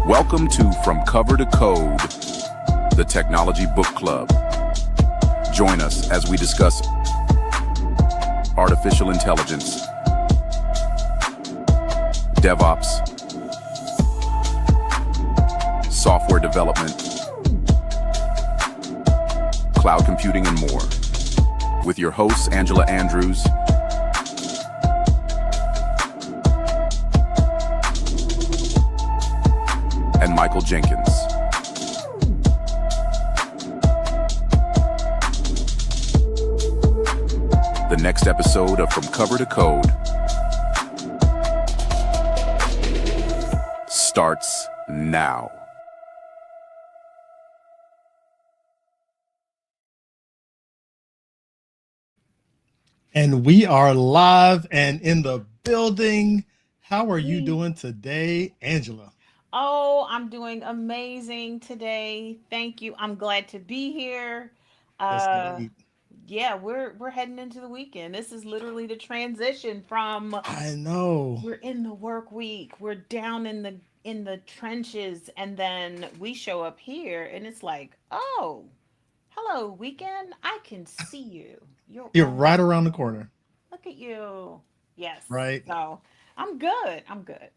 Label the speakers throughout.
Speaker 1: Welcome to From Cover to Code, the Technology Book Club. Join us as we discuss artificial intelligence, DevOps, software development, cloud computing, and more. With your hosts, Angela Andrews and Michael Jenkins. The next episode of From Cover to Code starts now.
Speaker 2: And we are live and in the building. How are you doing today, Angela?
Speaker 3: Oh, I'm doing amazing today. Thank you. I'm glad to be here.
Speaker 2: That's
Speaker 3: Uh
Speaker 2: great.
Speaker 3: yeah, we're heading into the weekend. This is literally the transition from
Speaker 2: I know.
Speaker 3: we're in the work week, we're down in the trenches, and then we show up here and it's like, "Oh, hello weekend. I can see you. You're
Speaker 2: You're
Speaker 3: right.
Speaker 2: right around the corner,
Speaker 3: Look at you." Yes.
Speaker 2: right?
Speaker 3: So, I'm good. I'm good.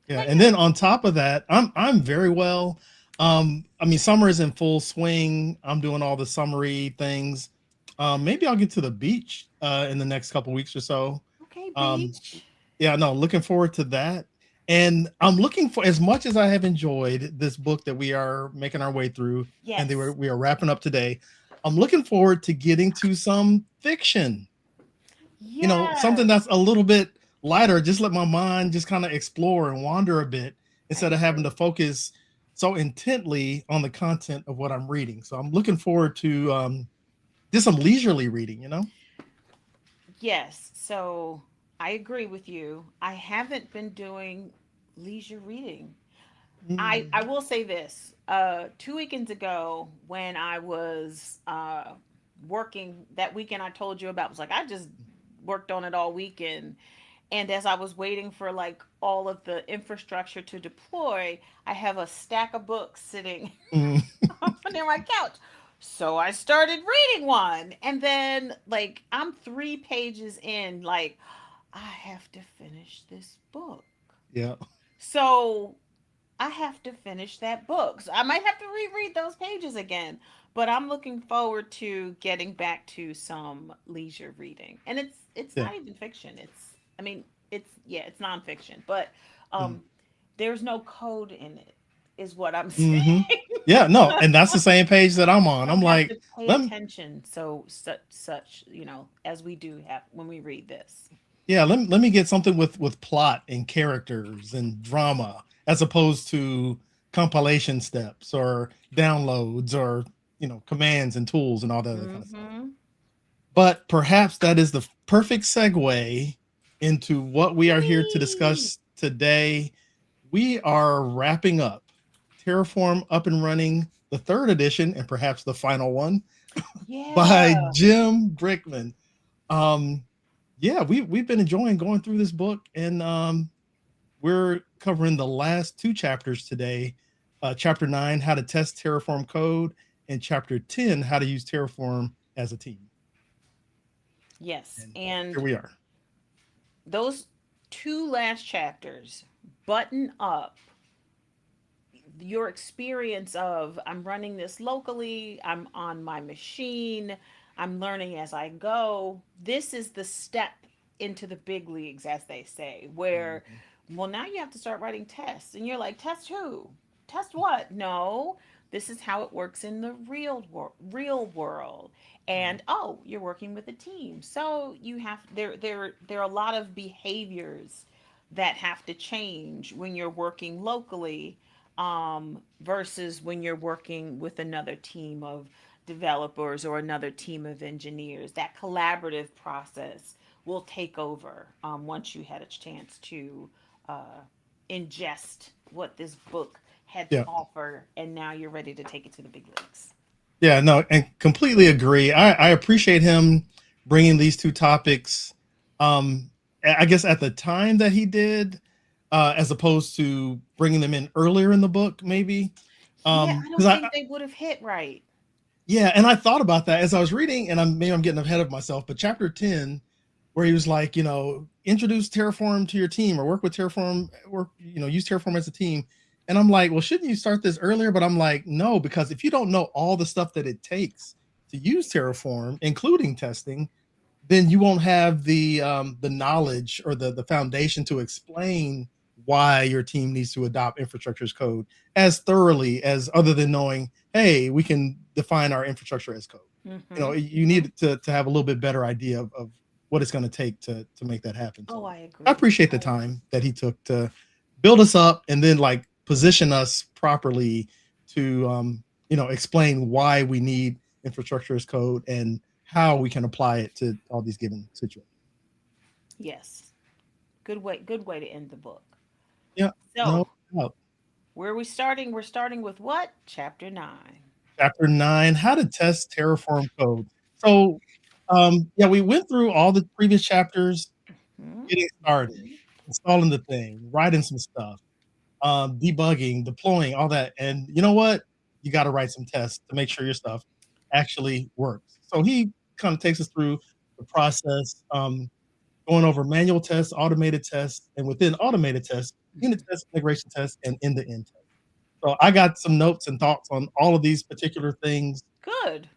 Speaker 2: Yeah.
Speaker 3: How
Speaker 2: And
Speaker 3: you?
Speaker 2: then on top of that, I'm very well. I mean, summer is in full swing. I'm doing all the summery things. Maybe I'll get to the beach in the next couple weeks or so.
Speaker 3: Okay,
Speaker 2: Um,
Speaker 3: beach.
Speaker 2: yeah, no, looking forward to that. And I'm looking for, as much as I have enjoyed this book that we are making our way through, and
Speaker 3: Yes.
Speaker 2: we are wrapping up today. I'm looking forward to getting to some fiction. Something
Speaker 3: Yes,
Speaker 2: that's a little bit lighter. Just let my mind just kind of explore and wander a bit
Speaker 3: I
Speaker 2: instead of having
Speaker 3: agree.
Speaker 2: to focus so intently on the content of what I'm reading. So I'm looking forward to just some leisurely reading.
Speaker 3: Yes, so I agree with you. I haven't been doing leisure reading. I
Speaker 2: Mm,
Speaker 3: will say this. 2 weekends ago, when I was working that weekend I told you about, was like I just worked on it all weekend. And as I was waiting for like all of the infrastructure to deploy, I have a stack of books sitting
Speaker 2: mm,
Speaker 3: near my couch. So I started reading one. And then, like, I'm 3 pages in, like, I have to finish this book.
Speaker 2: yeah,
Speaker 3: So I have to finish that book. So I might have to reread those pages again. But I'm looking forward to getting back to some leisure reading. And it's
Speaker 2: yeah.
Speaker 3: not even fiction. I mean, it's nonfiction, but
Speaker 2: Mm,
Speaker 3: um there's no code in it, is what I'm saying.
Speaker 2: hmm Yeah, no, and that's the same page that I'm on.
Speaker 3: Don't
Speaker 2: I'm
Speaker 3: have to
Speaker 2: like,
Speaker 3: pay
Speaker 2: let me,
Speaker 3: attention such as we do have when we read this.
Speaker 2: yeah, let me get something with plot and characters and drama as opposed to compilation steps or downloads or commands and tools and all that other kind of stuff.
Speaker 3: Mm-hmm.
Speaker 2: But perhaps that is the perfect segue into what we are here to
Speaker 3: Yay!
Speaker 2: discuss today. We are wrapping up Terraform Up and Running, the third edition, and perhaps the final one by
Speaker 3: Yeah.
Speaker 2: Jim Brikman. Um, yeah, we've been enjoying going through this book, and we're covering the last two chapters today. Chapter 9, how to test Terraform code, and Chapter 10, how to use Terraform as a team.
Speaker 3: Yes.
Speaker 2: And here
Speaker 3: And
Speaker 2: we are.
Speaker 3: those two last chapters button up your experience of I'm running this locally, I'm on my machine, I'm learning as I go. This is the step into the big leagues, as they say, where,
Speaker 2: Mhm.
Speaker 3: well, now you have to start writing tests. And you're like, test who? Test what? No, this is how it works in the real world.
Speaker 2: Mhm.
Speaker 3: And oh, you're working with a team. So there are a lot of behaviors that have to change when you're working locally versus when you're working with another team of developers or another team of engineers. That collaborative process will take over once you had a chance to uh, ingest what this book had to
Speaker 2: Yeah.
Speaker 3: offer, and now you're ready to take it to the big leagues.
Speaker 2: Yeah, no, and completely agree. I appreciate him bringing these two topics. I guess at the time that he did, as opposed to bringing them in earlier in the book, maybe.
Speaker 3: Yeah, I
Speaker 2: Because
Speaker 3: don't think they would have hit right.
Speaker 2: yeah, and I thought about that as I was reading, and maybe I'm getting ahead of myself, but chapter 10, where he was like, introduce Terraform to your team or work with Terraform, use Terraform as a team. And I'm like, well, shouldn't you start this earlier? But I'm like, no, because if you don't know all the stuff that it takes to use Terraform, including testing, then you won't have the knowledge or the foundation to explain why your team needs to adopt infrastructure as code as thoroughly as other than knowing, hey, we can define our infrastructure as code.
Speaker 3: Mm-hmm.
Speaker 2: You need to have a little bit better idea of what it's going to take to make that happen.
Speaker 3: Oh,
Speaker 2: So
Speaker 3: I
Speaker 2: I
Speaker 3: agree.
Speaker 2: appreciate the time that he took to build us up and then like position us properly to explain why we need infrastructure as code and how we can apply it to all these given situations.
Speaker 3: Yes. Good way to end the book.
Speaker 2: Yeah, no
Speaker 3: So,
Speaker 2: doubt.
Speaker 3: where are we starting? We're starting with what? Chapter 9.
Speaker 2: Chapter 9, how to test Terraform code. So, yeah, we went through all the previous chapters,
Speaker 3: Mhm.
Speaker 2: getting started, installing the thing, writing some stuff, debugging, deploying, all that. And you know what? You got to write some tests to make sure your stuff actually works. So he kind of takes us through the process, going over manual tests, automated tests, and within automated tests, unit tests, integration tests, and end-to-end tests. So I got some notes and thoughts on all of these particular things,
Speaker 3: Good.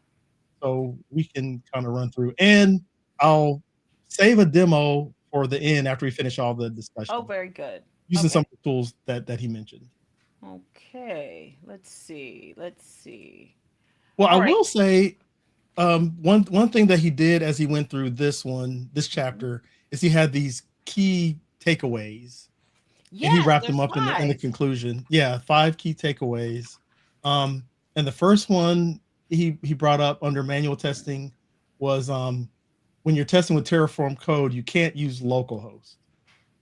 Speaker 2: so we can kind of run through. And I'll save a demo for the end after we finish all the
Speaker 3: Oh,
Speaker 2: discussion,
Speaker 3: very good.
Speaker 2: using some
Speaker 3: Okay.
Speaker 2: of the tools that he mentioned.
Speaker 3: Okay. Let's see. Let's see.
Speaker 2: Well, I
Speaker 3: All right.
Speaker 2: will say one thing that he did as he went through this
Speaker 3: Mhm.
Speaker 2: chapter, is he had these key takeaways and he
Speaker 3: Yes,
Speaker 2: wrapped them
Speaker 3: there's
Speaker 2: up in the
Speaker 3: five.
Speaker 2: conclusion. Yeah, 5 key takeaways. And the first one he brought up under manual testing was when you're testing with Terraform code, you can't use localhost.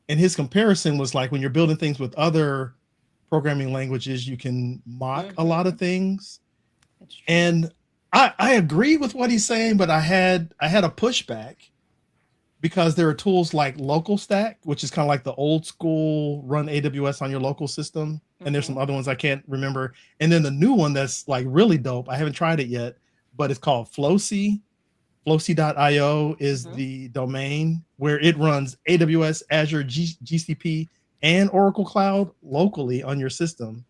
Speaker 2: And his comparison was like when you're building things with other programming languages, you can mock a lot
Speaker 3: Mm-hmm.
Speaker 2: of things.
Speaker 3: It's true.
Speaker 2: And I agree with what he's saying, but I had a pushback because there are tools like LocalStack, which is kind of like the old school run AWS on your local system. And there's some
Speaker 3: Mm-hmm.
Speaker 2: other ones I can't remember. And then the new one that's like really dope. I haven't tried it yet, but it's called Flocy. Flocy.io is
Speaker 3: Mm-hmm.
Speaker 2: the domain where it runs AWS, Azure, GCP, and Oracle Cloud locally on your system.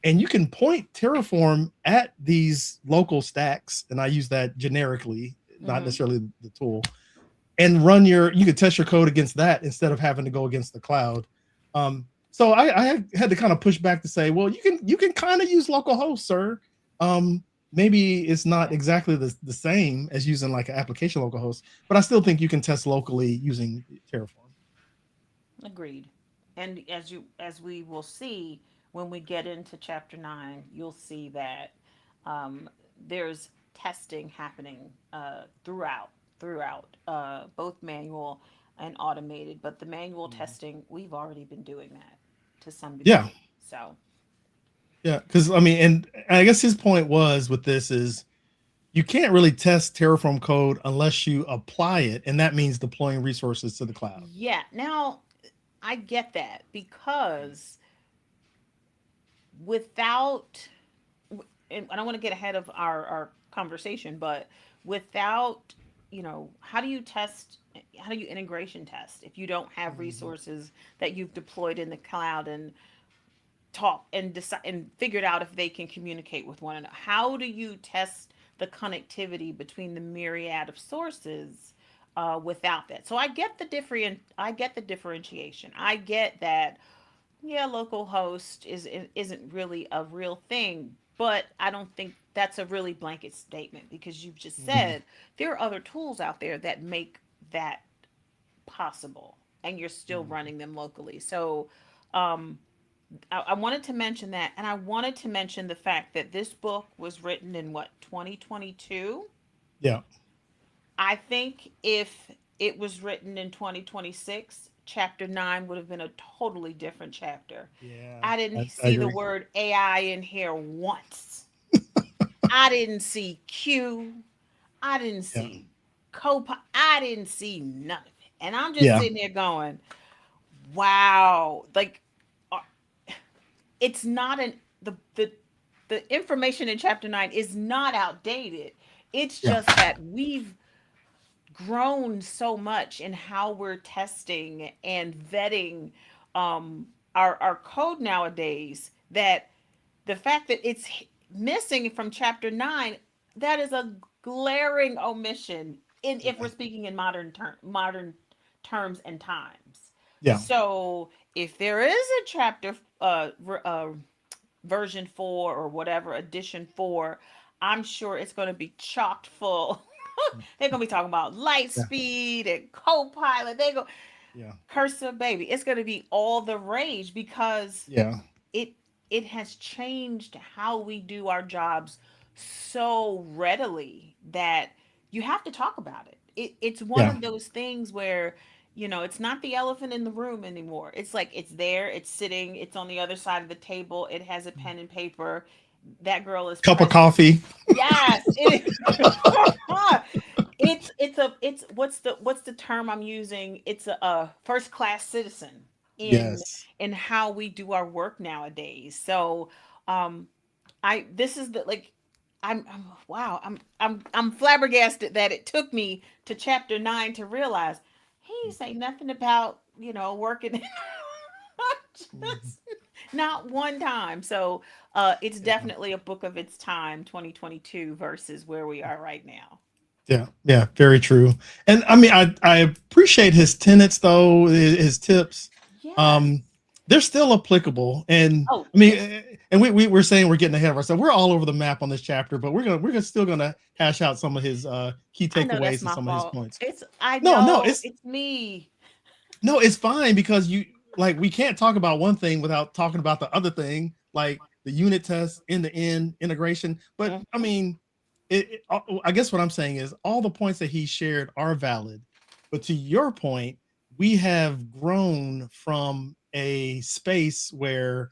Speaker 2: And you can point Terraform at these local stacks. And I use that generically, not
Speaker 3: Mm-hmm.
Speaker 2: necessarily the tool, and you could test your code against that instead of having to go against the cloud. So I had to kind of push back to say, well, you can kind of use localhost, sir. Maybe it's not
Speaker 3: Yeah.
Speaker 2: exactly the same as using like an application localhost, but I still think you can test locally using Terraform.
Speaker 3: Agreed. And as we will see when we get into chapter 9, you'll see that um, there's testing happening throughout both manual and automated. But the manual testing, we've already been doing that to some
Speaker 2: Yeah,
Speaker 3: degree. So
Speaker 2: yeah, because I mean, and I guess his point was with this is you can't really test Terraform code unless you apply it, and that means deploying resources to the cloud.
Speaker 3: yeah, now I get that because without, and I don't want to get ahead of our conversation, but without, how do you test? How do you integration test if you don't have
Speaker 2: Mhm.
Speaker 3: resources that you've deployed in the cloud and talk and decide and figured out if they can communicate with one another? How do you test the connectivity between the myriad of sources without that? So I get the differentiation. I get that, yeah, local host isn't really a real thing, but I don't think that's a really blanket statement because you've just
Speaker 2: Mhm.
Speaker 3: said there are other tools out there that make that possible and you're still
Speaker 2: Mhm.
Speaker 3: running them locally. So um, I wanted to mention that, and I wanted to mention the fact that this book was written in what, 2022.
Speaker 2: Yeah.
Speaker 3: I think if it was written in 2026, chapter 9 would have been a totally different chapter.
Speaker 2: Yeah,
Speaker 3: I didn't
Speaker 2: I
Speaker 3: see the
Speaker 2: agree.
Speaker 3: word AI in here once. I didn't see Q. I didn't
Speaker 2: Yeah.
Speaker 3: see Copilot. I didn't see none of it. And I'm just
Speaker 2: Yeah.
Speaker 3: sitting there going, wow, like uh, it's not an the information in chapter 9 is not outdated. It's
Speaker 2: Yeah.
Speaker 3: just that we've grown so much in how we're testing and vetting our code nowadays, that the fact that it's missing from chapter 9, that is a glaring omission in, if we're
Speaker 2: Yeah.
Speaker 3: speaking in modern terms and times.
Speaker 2: Yeah.
Speaker 3: So if there is a chapter version 4 or whatever, edition 4, I'm sure it's going to be chocked full. They're going to be talking about light
Speaker 2: Yeah.
Speaker 3: speed and Copilot. They go
Speaker 2: Yeah.
Speaker 3: cursor baby. It's going to be all the rage because
Speaker 2: Yeah.
Speaker 3: it it has changed how we do our jobs so readily that you have to talk about it. It's one
Speaker 2: Yeah.
Speaker 3: of those things where, it's not the elephant in the room anymore. It's like it's there, it's sitting, it's on the other side of the table, it has a pen and paper. That girl is
Speaker 2: Cup of
Speaker 3: present.
Speaker 2: coffee.
Speaker 3: Yes, it is. It's what's the term I'm using? It's a first class citizen in
Speaker 2: Yes.
Speaker 3: how we do our work nowadays. So um I this is the like wow, I'm flabbergasted that it took me to chapter 9 to realize he didn't say nothing about, working
Speaker 2: Mhm.
Speaker 3: just not one time. So it's
Speaker 2: Yeah.
Speaker 3: definitely a book of its time, 2022 versus where we are right now.
Speaker 2: Yeah. Yeah. Very true. And I mean, I appreciate his tenets though, his tips.
Speaker 3: Yes.
Speaker 2: Um, they're still applicable. And
Speaker 3: Oh,
Speaker 2: I mean,
Speaker 3: yes.
Speaker 2: and we're saying we're getting ahead of ourselves. We're all over the map on this chapter, but we're still gonna hash out some of his key
Speaker 3: I know that's
Speaker 2: takeaways and
Speaker 3: my
Speaker 2: some of his
Speaker 3: fault.
Speaker 2: points.
Speaker 3: I
Speaker 2: No,
Speaker 3: know
Speaker 2: it's
Speaker 3: it's me.
Speaker 2: no, it's fine because you like we can't talk about one thing without talking about the other thing, like the unit test, end-to-end integration. But I
Speaker 3: Mhm.
Speaker 2: mean, I guess what I'm saying is all the points that he shared are valid. But to your point, we have grown from a space where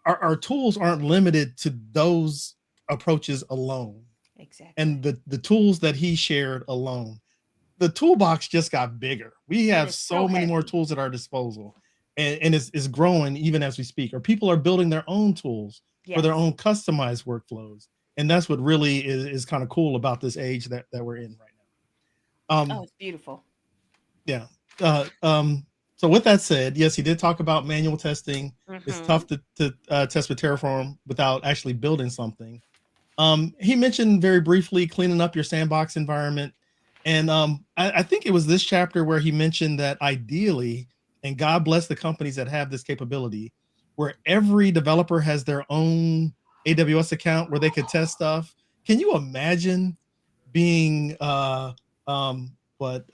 Speaker 2: our tools aren't limited to those approaches alone.
Speaker 3: Exactly.
Speaker 2: And the tools that he shared alone, the toolbox just got bigger. We
Speaker 3: It
Speaker 2: have
Speaker 3: is so
Speaker 2: so many more
Speaker 3: heavy.
Speaker 2: tools at our disposal, and it's growing even as we speak. Or people are building their own tools for their
Speaker 3: Yes.
Speaker 2: own customized workflows, and that's what really is kind of cool about this age that we're in right now.
Speaker 3: Oh, it's beautiful.
Speaker 2: Yeah. Uh, um, so with that said, yes, he did talk about manual testing. It's
Speaker 3: Mhm.
Speaker 2: tough to test with Terraform without actually building something. He mentioned very briefly cleaning up your sandbox environment. And I think it was this chapter where he mentioned that ideally, and God bless the companies that have this capability, where every developer has their own AWS account where they could test stuff. Can you imagine being but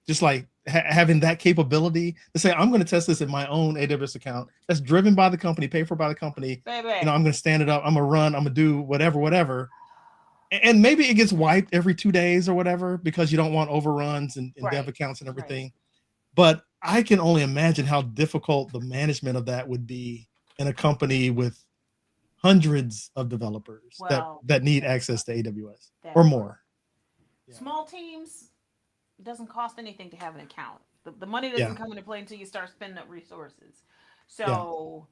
Speaker 2: just like having that capability to say, I'm going to test this in my own AWS account that's driven by the company, paid for by the company.
Speaker 3: Baby.
Speaker 2: I'm going to stand it up. I'm going to run. I'm going to do whatever. And maybe it gets wiped every 2 days or whatever because you don't want overruns and dev
Speaker 3: Right.
Speaker 2: accounts and
Speaker 3: Right.
Speaker 2: everything. But I can only imagine how difficult the management of that would be in a company with hundreds of developers
Speaker 3: Well,
Speaker 2: that need access to AWS or
Speaker 3: that part.
Speaker 2: more. Yeah.
Speaker 3: Small teams, it doesn't cost anything to have an account. The money doesn't
Speaker 2: Yeah.
Speaker 3: come into play until you start spending up resources.
Speaker 2: Yeah.
Speaker 3: So,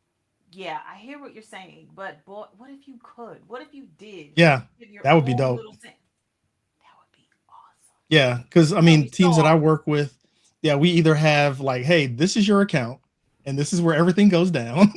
Speaker 3: yeah, I hear what you're saying, but boy, what if you could? What if you did
Speaker 2: Yeah.
Speaker 3: give your
Speaker 2: That would be
Speaker 3: own
Speaker 2: dope.
Speaker 3: little thing? That would be awesome.
Speaker 2: Yeah. Cause I
Speaker 3: That would
Speaker 2: mean,
Speaker 3: be so
Speaker 2: teams that I
Speaker 3: awesome.
Speaker 2: work with, yeah, we either have like, hey, this is your account and this is where everything goes down.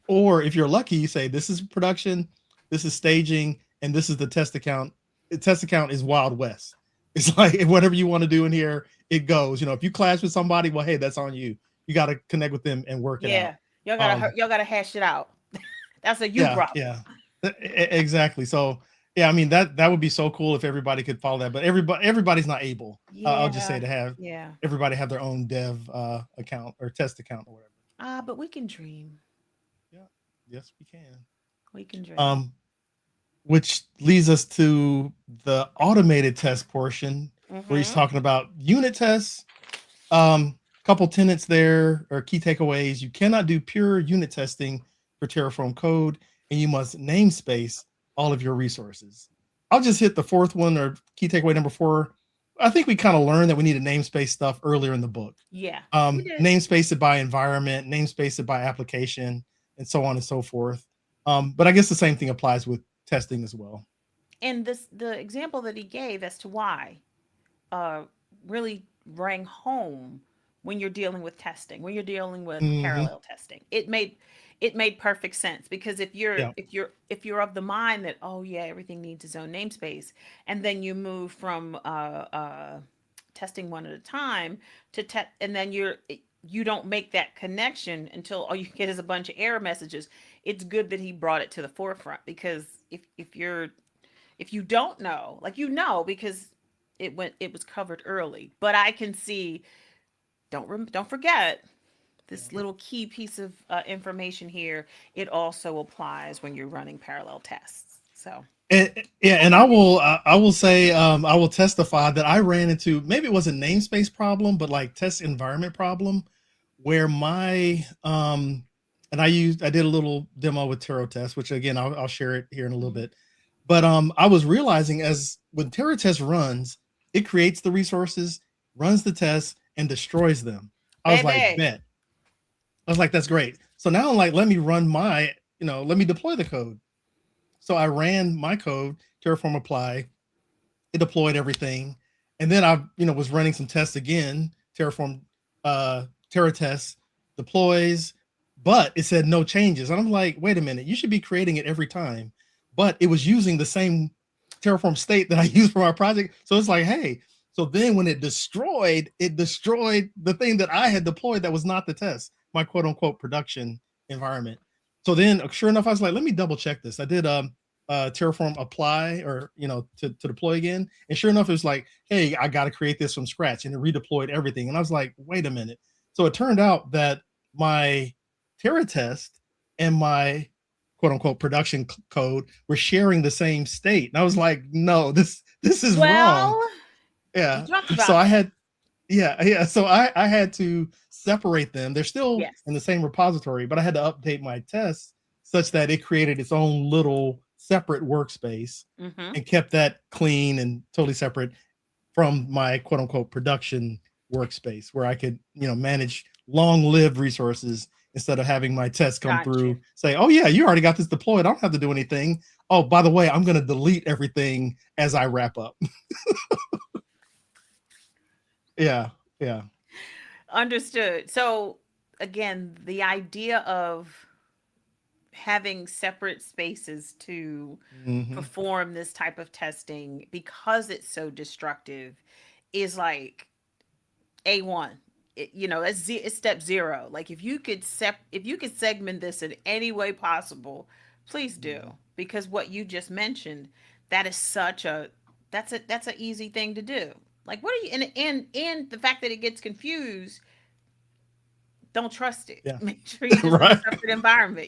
Speaker 2: Or if you're lucky, you say, this is production, this is staging, and this is the test account. The test account is Wild West. It's like whatever you want to do in here, it goes. If you clash with somebody, well, hey, that's on you. You got to connect with them and work it out.
Speaker 3: Yeah,
Speaker 2: Um,
Speaker 3: y'all gotta hash it out. That's a you
Speaker 2: yeah,
Speaker 3: problem.
Speaker 2: yeah, exactly. So, yeah, I mean that would be so cool if everybody could follow that, but everybody's not able. I'll just say
Speaker 3: Yeah,
Speaker 2: to have
Speaker 3: yeah.
Speaker 2: everybody have their own dev account or test account or whatever.
Speaker 3: But we can dream.
Speaker 2: Yeah, yes, we can.
Speaker 3: We can dream.
Speaker 2: Um, which leads us to the automated test portion where he's
Speaker 3: Mm-hmm.
Speaker 2: talking about unit tests. Couple tenets there or key takeaways. You cannot do pure unit testing for Terraform code, and you must namespace all of your resources. I'll just hit the fourth one or key takeaway number 4. I think we kind of learned that we needed namespace stuff earlier in the book.
Speaker 3: Yeah, we did.
Speaker 2: Namespace it by environment, namespace it by application, and so on and so forth. But I guess the same thing applies with testing as well.
Speaker 3: And the example that he gave as to why uh, really rang home when you're dealing with testing, when you're dealing with
Speaker 2: Hmm.
Speaker 3: parallel testing. It made perfect sense, because
Speaker 2: Yeah.
Speaker 3: if you're of the mind that, oh yeah, everything needs its own namespace, and then you move from testing one at a time to and then you don't make that connection until all you get is a bunch of error messages. It's good that he brought it to the forefront, because if you don't know, like, because it was covered early. But I can see, don't forget this little key piece of information here. It also applies when you're running parallel tests. So
Speaker 2: And I will say I will testify that I ran into, maybe it was a namespace problem, but like test environment problem, where my and I did a little demo with Terratest, which again I'll share it here in a little bit. But I was realizing, as when Terratest runs, it creates the resources, runs the tests, and destroys them. I was like,
Speaker 3: baby,
Speaker 2: bet. I was like, that's great. So now I'm like, let me run my, let me deploy the code. So I ran my code, Terraform apply, it deployed everything. And then I, was running some tests again, Terraform Terratest deploys, but it said no changes. And I'm like, wait a minute, you should be creating it every time. But it was using the same Terraform state that I used for our project. So it's like, hey, so then when it destroyed the thing that I had deployed that was not the test, my quote unquote production environment. So then sure enough, I was like, let me double check this. I did Terraform apply, or to deploy again. And sure enough, it was like, hey, I got to create this from scratch, and it redeployed everything. And I was like, wait a minute. So it turned out that my Terratest and my quote unquote production code were sharing the same state. And I was like, no, this is wrong.
Speaker 3: well,
Speaker 2: Yeah.
Speaker 3: we talked
Speaker 2: So
Speaker 3: about
Speaker 2: I
Speaker 3: that.
Speaker 2: had, yeah. So I had to separate them. They're still
Speaker 3: Yes.
Speaker 2: in the same repository, but I had to update my tests such that it created its own little separate workspace
Speaker 3: Mm-hmm.
Speaker 2: and kept that clean and totally separate from my quote unquote production workspace, where I could, manage long-lived resources instead of having my tests come
Speaker 3: Gotcha.
Speaker 2: through, say, oh yeah, you already got this deployed, I don't have to do anything. Oh, by the way, I'm going to delete everything as I wrap up. Yeah.
Speaker 3: Understood. So again, the idea of having separate spaces to
Speaker 2: Hmm.
Speaker 3: perform this type of testing, because it's so destructive, is like A1. It's step zero. Like, if you could segment this in any way possible, please do, because what you just mentioned, that is such a that's an easy thing to do. Like, what are you, and the fact that it gets confused, don't trust it.
Speaker 2: Yeah.
Speaker 3: Make sure you're just in a
Speaker 2: Right.
Speaker 3: separate environment,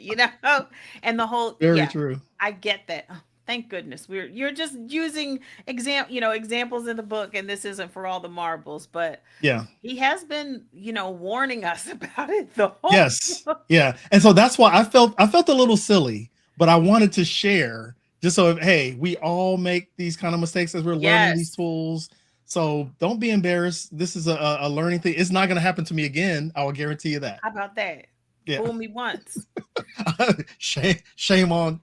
Speaker 3: and the whole,
Speaker 2: Very
Speaker 3: yeah,
Speaker 2: true.
Speaker 3: I get that. Oh, thank goodness you're just using examples in the book, and this isn't for all the marbles, but
Speaker 2: Yeah.
Speaker 3: he has been, warning us about it the whole
Speaker 2: Yes. Yeah. And so that's why I felt a little silly, but I wanted to share, just so, hey, we all make these kind of mistakes as we're learning these
Speaker 3: Yes.
Speaker 2: tools. So don't be embarrassed. This is a learning thing. It's not going to happen to me again. I will guarantee you that.
Speaker 3: How about that?
Speaker 2: Yeah.
Speaker 3: Fool me once.
Speaker 2: shame on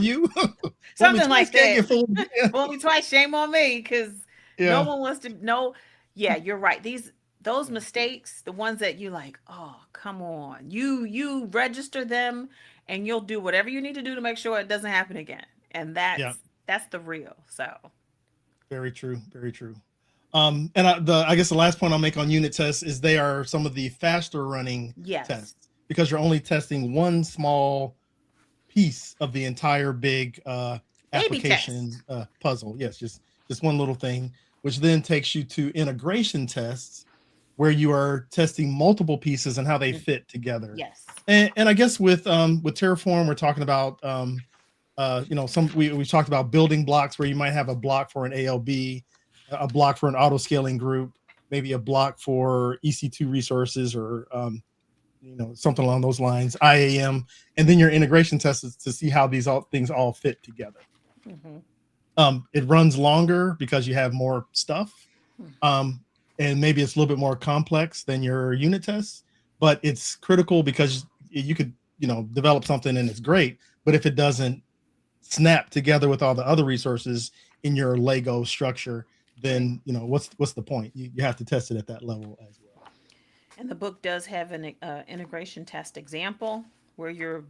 Speaker 2: you. Fool me
Speaker 3: Something
Speaker 2: twice,
Speaker 3: like
Speaker 2: can't
Speaker 3: that.
Speaker 2: get fooled again.
Speaker 3: Fool me twice, shame on me, because no
Speaker 2: Yeah.
Speaker 3: one wants to know. Yeah, you're right. Those mistakes, the ones that you like, oh, come on. You register them, and you'll do whatever you need to do to make sure it doesn't happen again. And
Speaker 2: Yeah.
Speaker 3: that's the real. So
Speaker 2: Very true. Very true. And I guess the last point I'll make on unit tests is they are some of the faster running
Speaker 3: yes.
Speaker 2: tests, because you're only testing one small piece of the entire big
Speaker 3: A/B
Speaker 2: application
Speaker 3: test.
Speaker 2: puzzle. Yes, just one little thing, which then takes you to integration tests, where you are testing multiple pieces and how they fit together.
Speaker 3: Yes.
Speaker 2: And I guess with Terraform, we're talking about we talked about building blocks, where you might have a block for an ALB, a block for an auto scaling group, maybe a block for EC2 resources, or something along those lines, IAM, and then your integration tests to see how these things all fit together.
Speaker 3: Hmm.
Speaker 2: It runs longer because you have more stuff, And maybe it's a little bit more complex than your unit tests, but it's critical because you could, develop something and it's great, but if it doesn't snap together with all the other resources in your Lego structure,
Speaker 3: Right.
Speaker 2: then what's the point? You have to test it at that level as well.
Speaker 3: And the book does have an integration test example where you're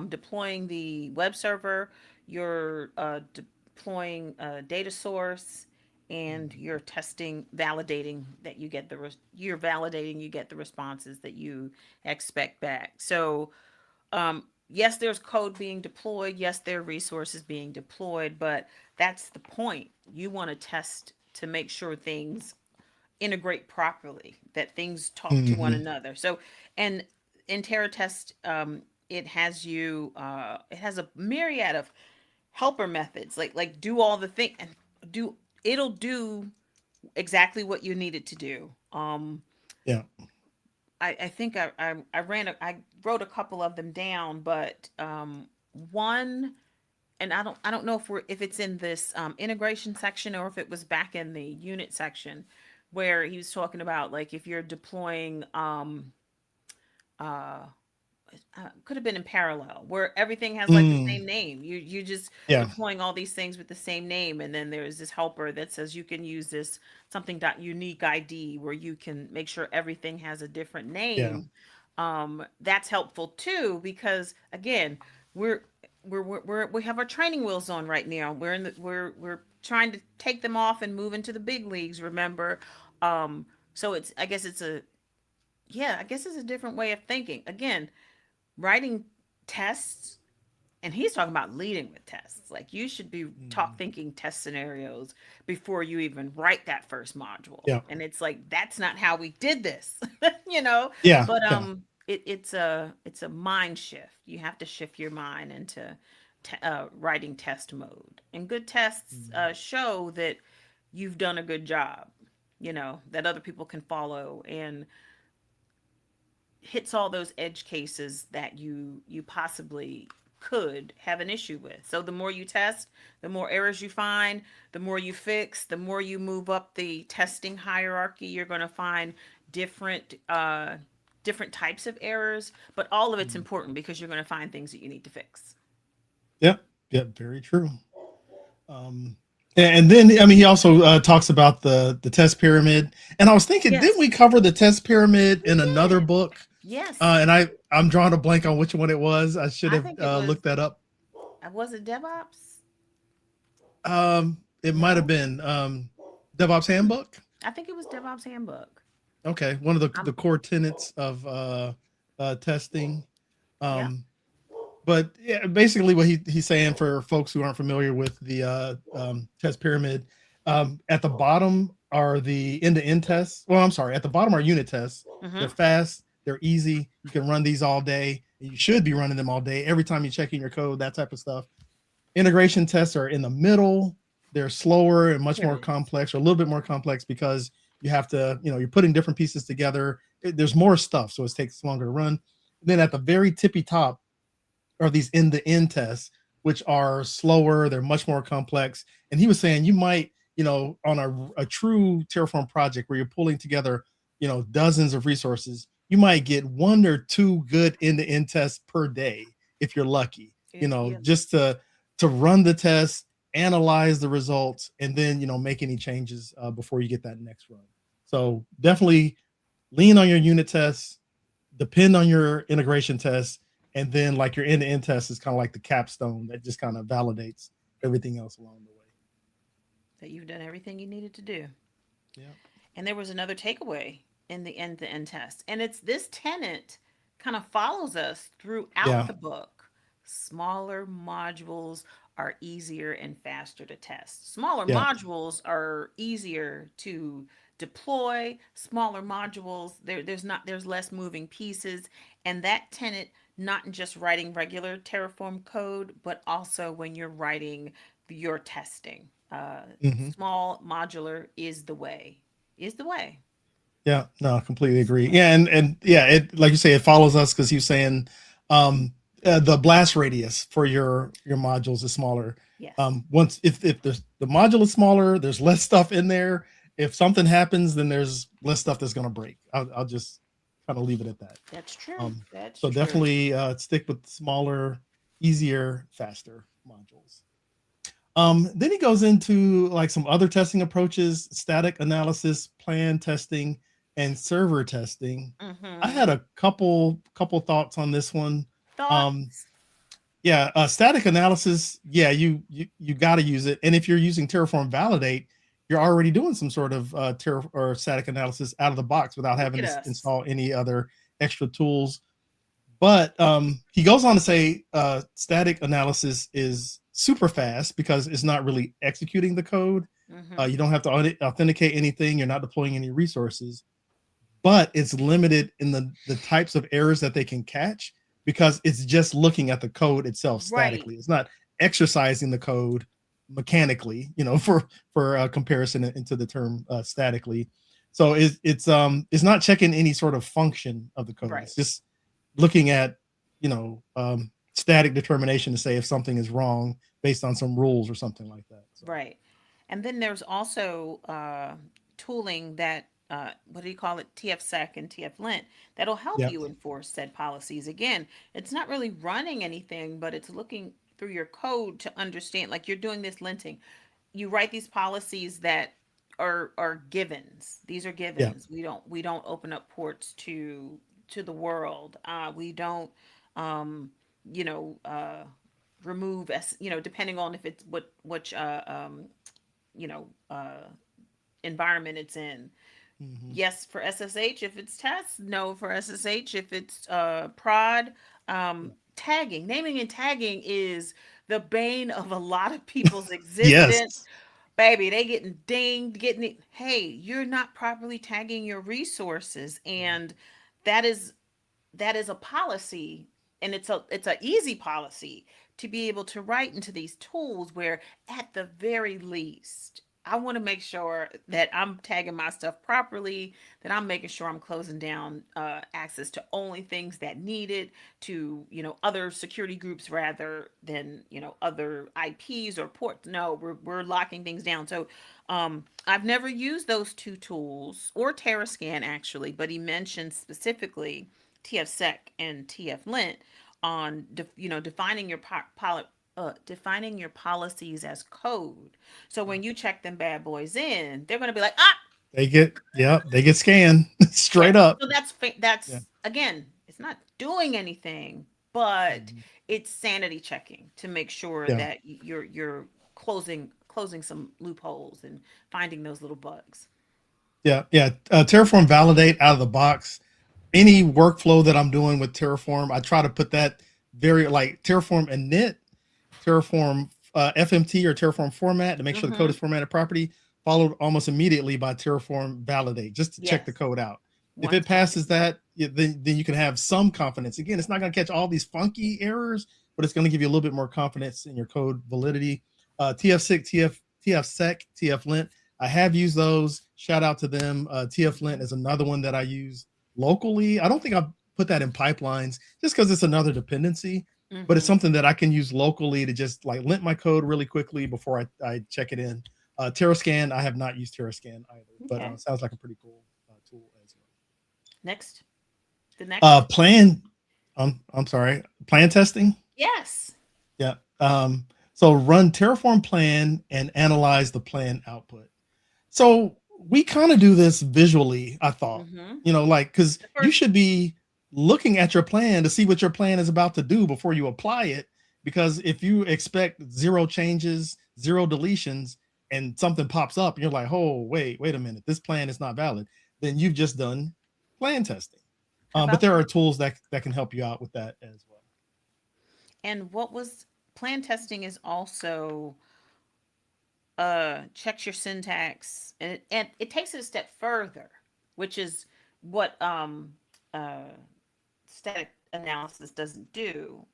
Speaker 3: deploying the web server, you're deploying a data source, and
Speaker 2: Mhm.
Speaker 3: you're testing, validating that you're validating you get the responses that you expect back. So yes, there's code being deployed. Yes, there are resources being deployed, but that's the point. You want to test to make sure things integrate properly, that things talk to one
Speaker 2: Mhm.
Speaker 3: another. So, and in Terratest, it has a myriad of helper methods, like do all the thing and do it'll do exactly what you need it to do.
Speaker 2: Yeah.
Speaker 3: I think I wrote a couple of them down, but one, and I don't know if it's in this integration section or if it was back in the unit section, where he was talking about like if you're deploying uh could have been in parallel where everything has like the
Speaker 2: Mm,
Speaker 3: same name. You just
Speaker 2: yeah.
Speaker 3: deploying all these things with the same name, and then there's this helper that says you can use this something dot unique ID where you can make sure everything has a different
Speaker 2: Yeah.
Speaker 3: name. That's helpful too because again, we're we have our training wheels on right now. We're trying to take them off and move into the big leagues. Remember, so it's I guess it's a yeah I guess it's a different way of thinking. Again, writing tests, and he's talking about leading with tests. Like you should be
Speaker 2: Mhm.
Speaker 3: thinking test scenarios before you even write that first module.
Speaker 2: Yeah.
Speaker 3: And it's like that's not how we did this, you know.
Speaker 2: Yeah.
Speaker 3: But
Speaker 2: Yeah.
Speaker 3: it's a mind shift. You have to shift your mind into writing test mode. And good tests
Speaker 2: Mhm.
Speaker 3: show that you've done a good job. That other people can follow and hits all those edge cases that you possibly could have an issue with. So the more you test, the more errors you find, the more you fix, the more you move up the testing hierarchy, you're going to find different different types of errors, but all of it's
Speaker 2: Mhm.
Speaker 3: important because you're going to find things that you need to fix.
Speaker 2: Yep. Yep. Very true. Um, and then, I mean, he also talks about the test pyramid. And I was thinking, didn't
Speaker 3: Yes,
Speaker 2: we cover the test pyramid
Speaker 3: we
Speaker 2: in another
Speaker 3: did.
Speaker 2: book?
Speaker 3: Yes.
Speaker 2: And I'm drawing a blank on which one it was. I should
Speaker 3: I
Speaker 2: have
Speaker 3: think it was
Speaker 2: looked that up.
Speaker 3: was it DevOps?
Speaker 2: It might have
Speaker 3: No.
Speaker 2: been DevOps Handbook.
Speaker 3: I think it was DevOps Handbook.
Speaker 2: Okay, one of the
Speaker 3: Um
Speaker 2: core tenets of testing.
Speaker 3: yeah.
Speaker 2: Um, but yeah, basically, what he's saying for folks who aren't familiar with the test pyramid, at the bottom are the end-to-end tests. Well, I'm sorry, at the bottom are unit tests. They're
Speaker 3: Mhm.
Speaker 2: fast, they're easy. You can run these all day. You should be running them all day. Every time you check in your code, that type of stuff. Integration tests are in the middle. They're slower and much more
Speaker 3: Period.
Speaker 2: complex, or a little bit more complex because you have to, you're putting different pieces together. There's more stuff, so it takes longer to run. Then at the very tippy top are these end-to-end tests, which are slower. They're much more complex. And he was saying you might, on a true Terraform project where you're pulling together, dozens of resources, you might get one or two good end-to-end tests per day if you're lucky.
Speaker 3: Yeah.
Speaker 2: Just to run the test, analyze the results, and then make any changes before you get that next run. So definitely lean on your unit tests, depend on your integration tests, and then like your end-to-end test is kind of like the capstone that just kind of validates everything else along the way.
Speaker 3: That you've done everything you needed to do.
Speaker 2: Yeah.
Speaker 3: And there was another takeaway in the end to end test. And it's this tenant kind of follows us throughout
Speaker 2: Yeah.
Speaker 3: the book. Smaller modules are easier and faster to test. Smaller
Speaker 2: Yeah.
Speaker 3: modules are easier to deploy. Smaller modules, there's less moving pieces. And that tenant, not in just writing regular Terraform code, but also when you're writing your testing.
Speaker 2: Hmm.
Speaker 3: Small modular is the way. Is the way.
Speaker 2: Yeah. No, I completely agree. Yeah, and yeah, it, like you say, it follows us because he's saying the blast radius for your modules is smaller.
Speaker 3: Yes.
Speaker 2: Once if the module is smaller, there's less stuff in there, if something happens, then there's less stuff that's going to break. I'll just kind of leave it at that.
Speaker 3: That's true. That's
Speaker 2: So
Speaker 3: true.
Speaker 2: definitely stick with smaller, easier, faster modules. Then he goes into like some other testing approaches: static analysis, plan testing, and server testing. I had
Speaker 3: Mm-hmm.
Speaker 2: a couple thoughts on this one. Um,
Speaker 3: Thoughts?
Speaker 2: yeah, static analysis. Yeah, you got to use it. And if you're using Terraform Validate, you're already doing some sort of terra or static analysis out of the box without
Speaker 3: Look
Speaker 2: having
Speaker 3: at
Speaker 2: to
Speaker 3: us.
Speaker 2: install any other extra tools. But he goes on to say static analysis is super fast because it's not really executing the code.
Speaker 3: Mm-hmm.
Speaker 2: You don't have to authenticate anything. You're not deploying any resources, but it's limited in the types of errors that they can catch because it's just looking at the code itself
Speaker 3: Right.
Speaker 2: statically. It's not exercising the code mechanically, for comparison into the term statically. So it's not checking any sort of function of the code.
Speaker 3: Right.
Speaker 2: It's just looking at static determination to say if something is wrong based on some rules or something like that. So
Speaker 3: Right. And then there's also tooling that, what do you call it? TFSec and TFLint that'll help
Speaker 2: yeah,
Speaker 3: you enforce said policies. Again, it's not really running anything, but it's looking through your code to understand, like you're doing this linting. You write these policies that are givens. These are
Speaker 2: yeah,
Speaker 3: givens. We don't open up ports to the world. We don't um, you know, remove as depending on if it's what which you know uh environment it's in.
Speaker 2: hmm
Speaker 3: Yes for SSH if it's test, no for SSH if it's prod.
Speaker 2: yeah.
Speaker 3: Tagging, naming and tagging is the bane of a lot of people's existence.
Speaker 2: Yes,
Speaker 3: Baby, they getting dinged, getting it. Hey, you're not properly tagging your resources, and that is that is a policy, and it's a easy policy to be able to write into these tools where at the very least I want to make sure that I'm tagging my stuff properly, that I'm making sure I'm closing down access to only things that need it, to other security groups rather than other IPs or ports. No, we're locking things down. So I've never used those two tools or Terrascan actually, but he mentioned specifically TFSec and TFLint on defining your policies as code. So when you check them bad boys in, they're going to be like, ah,
Speaker 2: they get scanned
Speaker 3: yeah.
Speaker 2: straight up.
Speaker 3: So
Speaker 2: Yeah.
Speaker 3: that's again, it's not doing anything, but
Speaker 2: Mhm.
Speaker 3: it's sanity checking to make sure
Speaker 2: Yeah.
Speaker 3: that you're closing some loopholes and finding those little bugs.
Speaker 2: Yeah. Yeah. Terraform Validate out of the box. Any workflow that I'm doing with Terraform, I try to put that very like Terraform init, Terraform FMT or Terraform format to make sure the code
Speaker 3: Mm-hmm.
Speaker 2: is formatted properly, followed almost immediately by Terraform Validate just to check the
Speaker 3: Yes,
Speaker 2: code out. If it passes
Speaker 3: 100%.
Speaker 2: that, then you can have some confidence. Again, it's not going to catch all these funky errors, but it's going to give you a little bit more confidence in your code validity. TF6, TFSec, TFLint. I have used those. Shout out to them. TFLint is another one that I use locally. I don't think I've put that in pipelines just because it's another dependency, but it's
Speaker 3: Mm-hmm.
Speaker 2: something that I can use locally to just like lint my code really quickly before I check it in. Terrascan, I have not used Terrascan either, but
Speaker 3: Okay.
Speaker 2: sounds like a pretty cool tool as
Speaker 3: Next. The
Speaker 2: well.
Speaker 3: next.
Speaker 2: I'm sorry, plan testing.
Speaker 3: Yes.
Speaker 2: Yeah. So run Terraform plan and analyze the plan output. So we kind of do this visually, I thought,
Speaker 3: Mm-hmm.
Speaker 2: like, because
Speaker 3: The
Speaker 2: you
Speaker 3: first.
Speaker 2: should be looking at your plan to see what your plan is about to do before you apply it. Because if you expect zero changes, zero deletions, and something pops up, and you're like, oh, wait a minute, this plan is not valid, then you've just done plan testing.
Speaker 3: How
Speaker 2: But
Speaker 3: about
Speaker 2: there are
Speaker 3: this?
Speaker 2: tools that can help you out with that as well.
Speaker 3: And what was plan testing is also checks your syntax, and it takes it a step further, which is what uh static analysis doesn't do.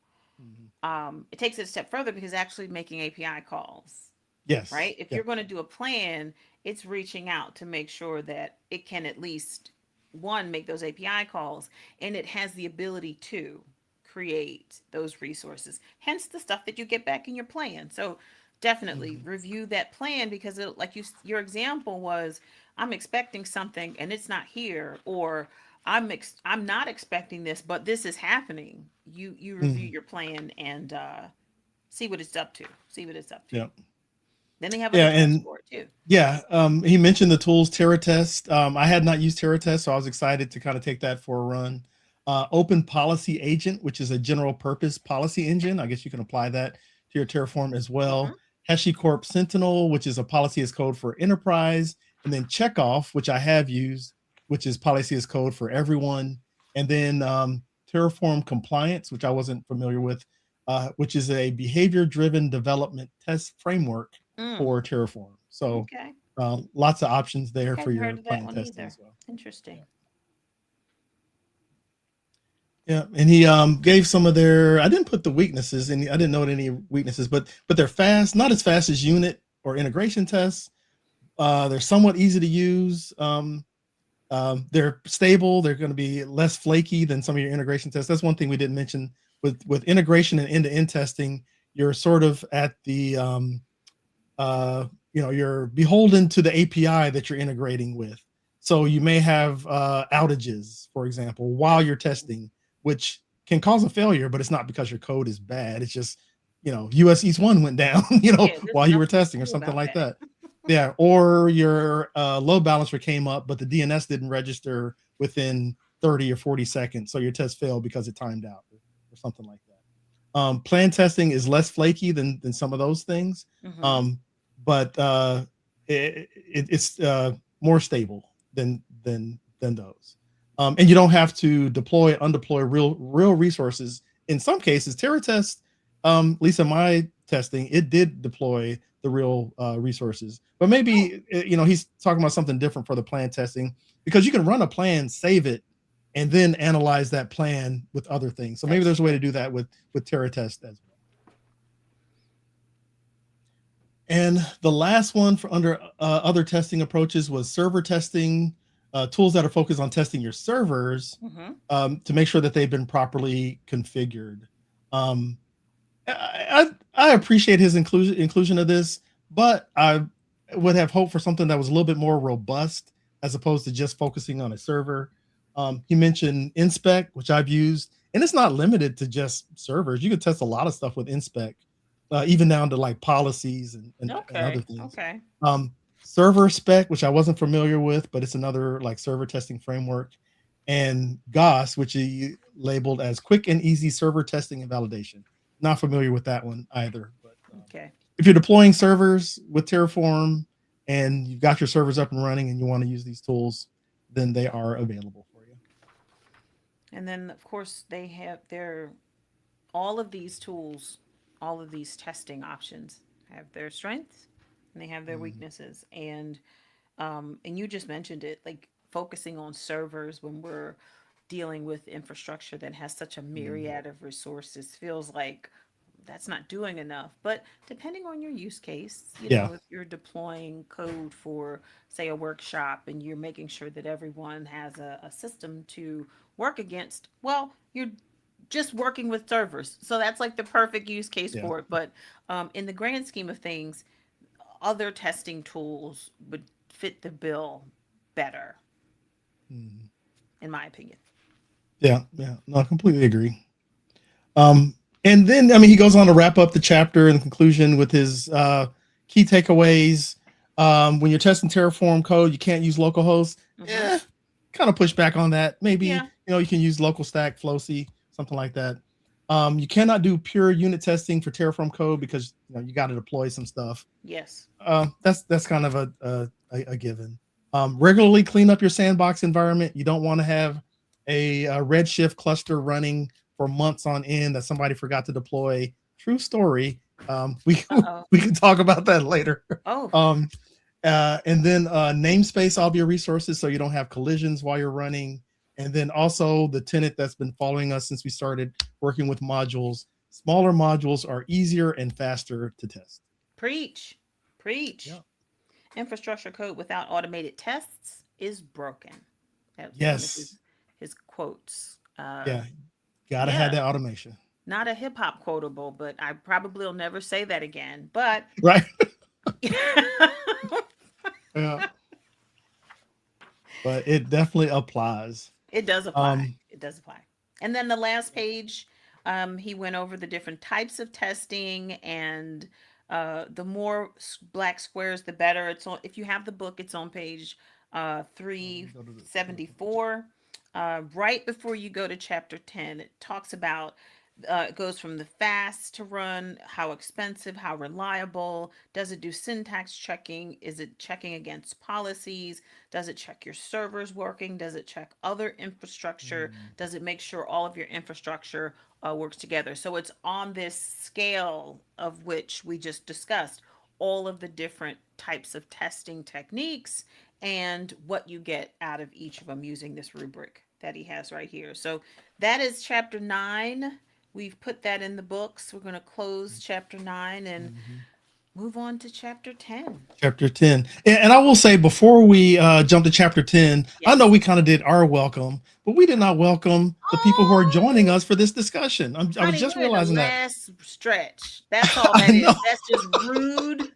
Speaker 2: Mhm.
Speaker 3: It takes it a step further because actually making API calls,
Speaker 2: Yes.
Speaker 3: right? If
Speaker 2: Yeah.
Speaker 3: you're going to do a plan, it's reaching out to make sure that it can at least one make those API calls, and it has the ability to create those resources. Hence the stuff that you get back in your plan. So definitely
Speaker 2: Mhm.
Speaker 3: review that plan because like your example was I'm expecting something and it's not here, or I'm not expecting this, but this is happening. You review
Speaker 2: Mhm.
Speaker 3: your plan and see what it's up to. See what it's up to.
Speaker 2: Yeah.
Speaker 3: Then they have other
Speaker 2: Yeah.
Speaker 3: tools
Speaker 2: And
Speaker 3: for it too.
Speaker 2: yeah, he mentioned the tools Terratest. I had not used Terratest, so I was excited to kind of take that for a run. Open Policy Agent, which is a general purpose policy engine. I guess you can apply that to your Terraform as
Speaker 3: Hmm.
Speaker 2: well. HashiCorp Sentinel, which is a policy as code for enterprise. And then Checkoff, which I have used, which is policy as code for everyone. And then Terraform Compliance, which I wasn't familiar with, which is a behavior driven development test framework
Speaker 3: Mm,
Speaker 2: for Terraform. So
Speaker 3: okay.
Speaker 2: lots of options there for
Speaker 3: Hadn't heard
Speaker 2: your
Speaker 3: of that
Speaker 2: plan
Speaker 3: one
Speaker 2: testing
Speaker 3: either.
Speaker 2: as well. Yeah.
Speaker 3: Interesting.
Speaker 2: Yeah, and he gave some of their. I didn't put the weaknesses, and I didn't note any weaknesses, but they're fast, not as fast as unit or integration tests. They're somewhat easy to use. They're stable. They're going to be less flaky than some of your integration tests. That's one thing we didn't mention with integration and end-to-end testing. You're sort of at the you're beholden to the API that you're integrating with. So you may have outages, for example, while you're testing, which can cause a failure, but it's not because your code is bad. It's just, US East 1 went down,
Speaker 3: Yeah, there's
Speaker 2: while you were
Speaker 3: nothing
Speaker 2: testing
Speaker 3: to
Speaker 2: or
Speaker 3: do
Speaker 2: something
Speaker 3: about
Speaker 2: like
Speaker 3: that.
Speaker 2: that. Yeah. Or your load balancer came up, but the DNS didn't register within 30 or 40 seconds. So your test failed because it timed out or something like that. Plan testing is less flaky than some of those things.
Speaker 3: Hmm.
Speaker 2: Um, but it's more stable than those. And you don't have to deploy, undeploy real resources. In some cases, Terratest, at least in my testing, it did deploy the real resources. But
Speaker 3: Oh,
Speaker 2: maybe he's talking about something different for the plan testing because you can run a plan, save it, and then analyze that plan with other things. So maybe
Speaker 3: that's
Speaker 2: there's a way to
Speaker 3: true.
Speaker 2: do that with Terratest as well. And the last one for under other testing approaches was server testing, tools that are focused on testing your servers
Speaker 3: Hmm.
Speaker 2: to make sure that they've been properly configured. Um, I appreciate his inclusion of this, but I would have hoped for something that was a little bit more robust as opposed to just focusing on a server. He mentioned Inspect, which I've used, and it's not limited to just servers. You could test a lot of stuff with Inspect, even down to like policies and other
Speaker 3: Okay.
Speaker 2: things.
Speaker 3: Okay.
Speaker 2: Server Spec, which I wasn't familiar with, but it's another like server testing framework, and GOS, which he labeled as quick and easy server testing and validation. Not familiar with that one either. But
Speaker 3: Okay.
Speaker 2: if you're deploying servers with Terraform and you've got your servers up and running and you want to use these tools, then they are available for you.
Speaker 3: And then, of course, they have their all of these tools, all of these testing options have their strengths and they have their
Speaker 2: Mm,
Speaker 3: weaknesses. And you just mentioned it, like focusing on servers when we're dealing with infrastructure that has such a
Speaker 2: mm,
Speaker 3: myriad of resources feels like that's not doing enough. But depending on your use case,
Speaker 2: yeah,
Speaker 3: if you're deploying code for, say, a workshop and you're making sure that everyone has a system to work against, well, you're just working with servers. So that's like the perfect use case
Speaker 2: yeah.
Speaker 3: for it. But in the grand scheme of things, other testing tools would fit the bill better,
Speaker 2: Mm,
Speaker 3: in my opinion.
Speaker 2: yeah, yeah. No, I completely agree. And then, I mean, he goes on to wrap up the chapter in the conclusion with his key takeaways. When you're testing Terraform code, you can't use localhost.
Speaker 3: Hmm.
Speaker 2: Yeah, kind of push back on that. Maybe
Speaker 3: Yeah.
Speaker 2: you can use local stack, Flocy, something like that. You cannot do pure unit testing for Terraform code because you got to deploy some stuff.
Speaker 3: Yes.
Speaker 2: That's kind of a given. Regularly clean up your sandbox environment. You don't want to have a Redshift cluster running for months on end that somebody forgot to deploy. True story. We
Speaker 3: Uh oh.
Speaker 2: we can talk about that later.
Speaker 3: Oh.
Speaker 2: Um, and then namespace all of your resources so you don't have collisions while you're running. And then also the tenet that's been following us since we started working with modules. Smaller modules are easier and faster to test.
Speaker 3: Preach. Preach.
Speaker 2: Yeah.
Speaker 3: Infrastructure code without automated tests is broken. That was one of
Speaker 2: Yes.
Speaker 3: his quotes.
Speaker 2: Yeah. Gotta have
Speaker 3: Yeah.
Speaker 2: that automation.
Speaker 3: Not a hip hop quotable, but I probably will never say that again. But
Speaker 2: Right. Yeah. but it definitely applies.
Speaker 3: It does apply.
Speaker 2: Um,
Speaker 3: It does apply. And then the last page, he went over the different types of testing, and the more black squares, the better. It's on. If you have the book, it's on page
Speaker 2: let me go to the
Speaker 3: 374. Right before you go to chapter 10, it talks about. It goes from the fast to run, how expensive, how reliable, does it do syntax checking, is it checking against policies, does it check your servers working? Does it check other infrastructure?
Speaker 2: Mm,
Speaker 3: Does it make sure all of your infrastructure works together? So it's on this scale of which we just discussed all of the different types of testing techniques and what you get out of each of them using this rubric that he has right here. So that is chapter 9. We've put that in the books. We're going to close chapter 9 and
Speaker 2: mhm.
Speaker 3: move on to chapter 10.
Speaker 2: Chapter 10. And I will say, before we jump to chapter 10, I know
Speaker 3: Yes.
Speaker 2: we kind of did our welcome, but we did not welcome the people who are joining
Speaker 3: Oh,
Speaker 2: us for this discussion. I was
Speaker 3: honey,
Speaker 2: just
Speaker 3: we're in the
Speaker 2: realizing that.
Speaker 3: last stretch. That's all
Speaker 2: I
Speaker 3: that
Speaker 2: know.
Speaker 3: is. That's just rude.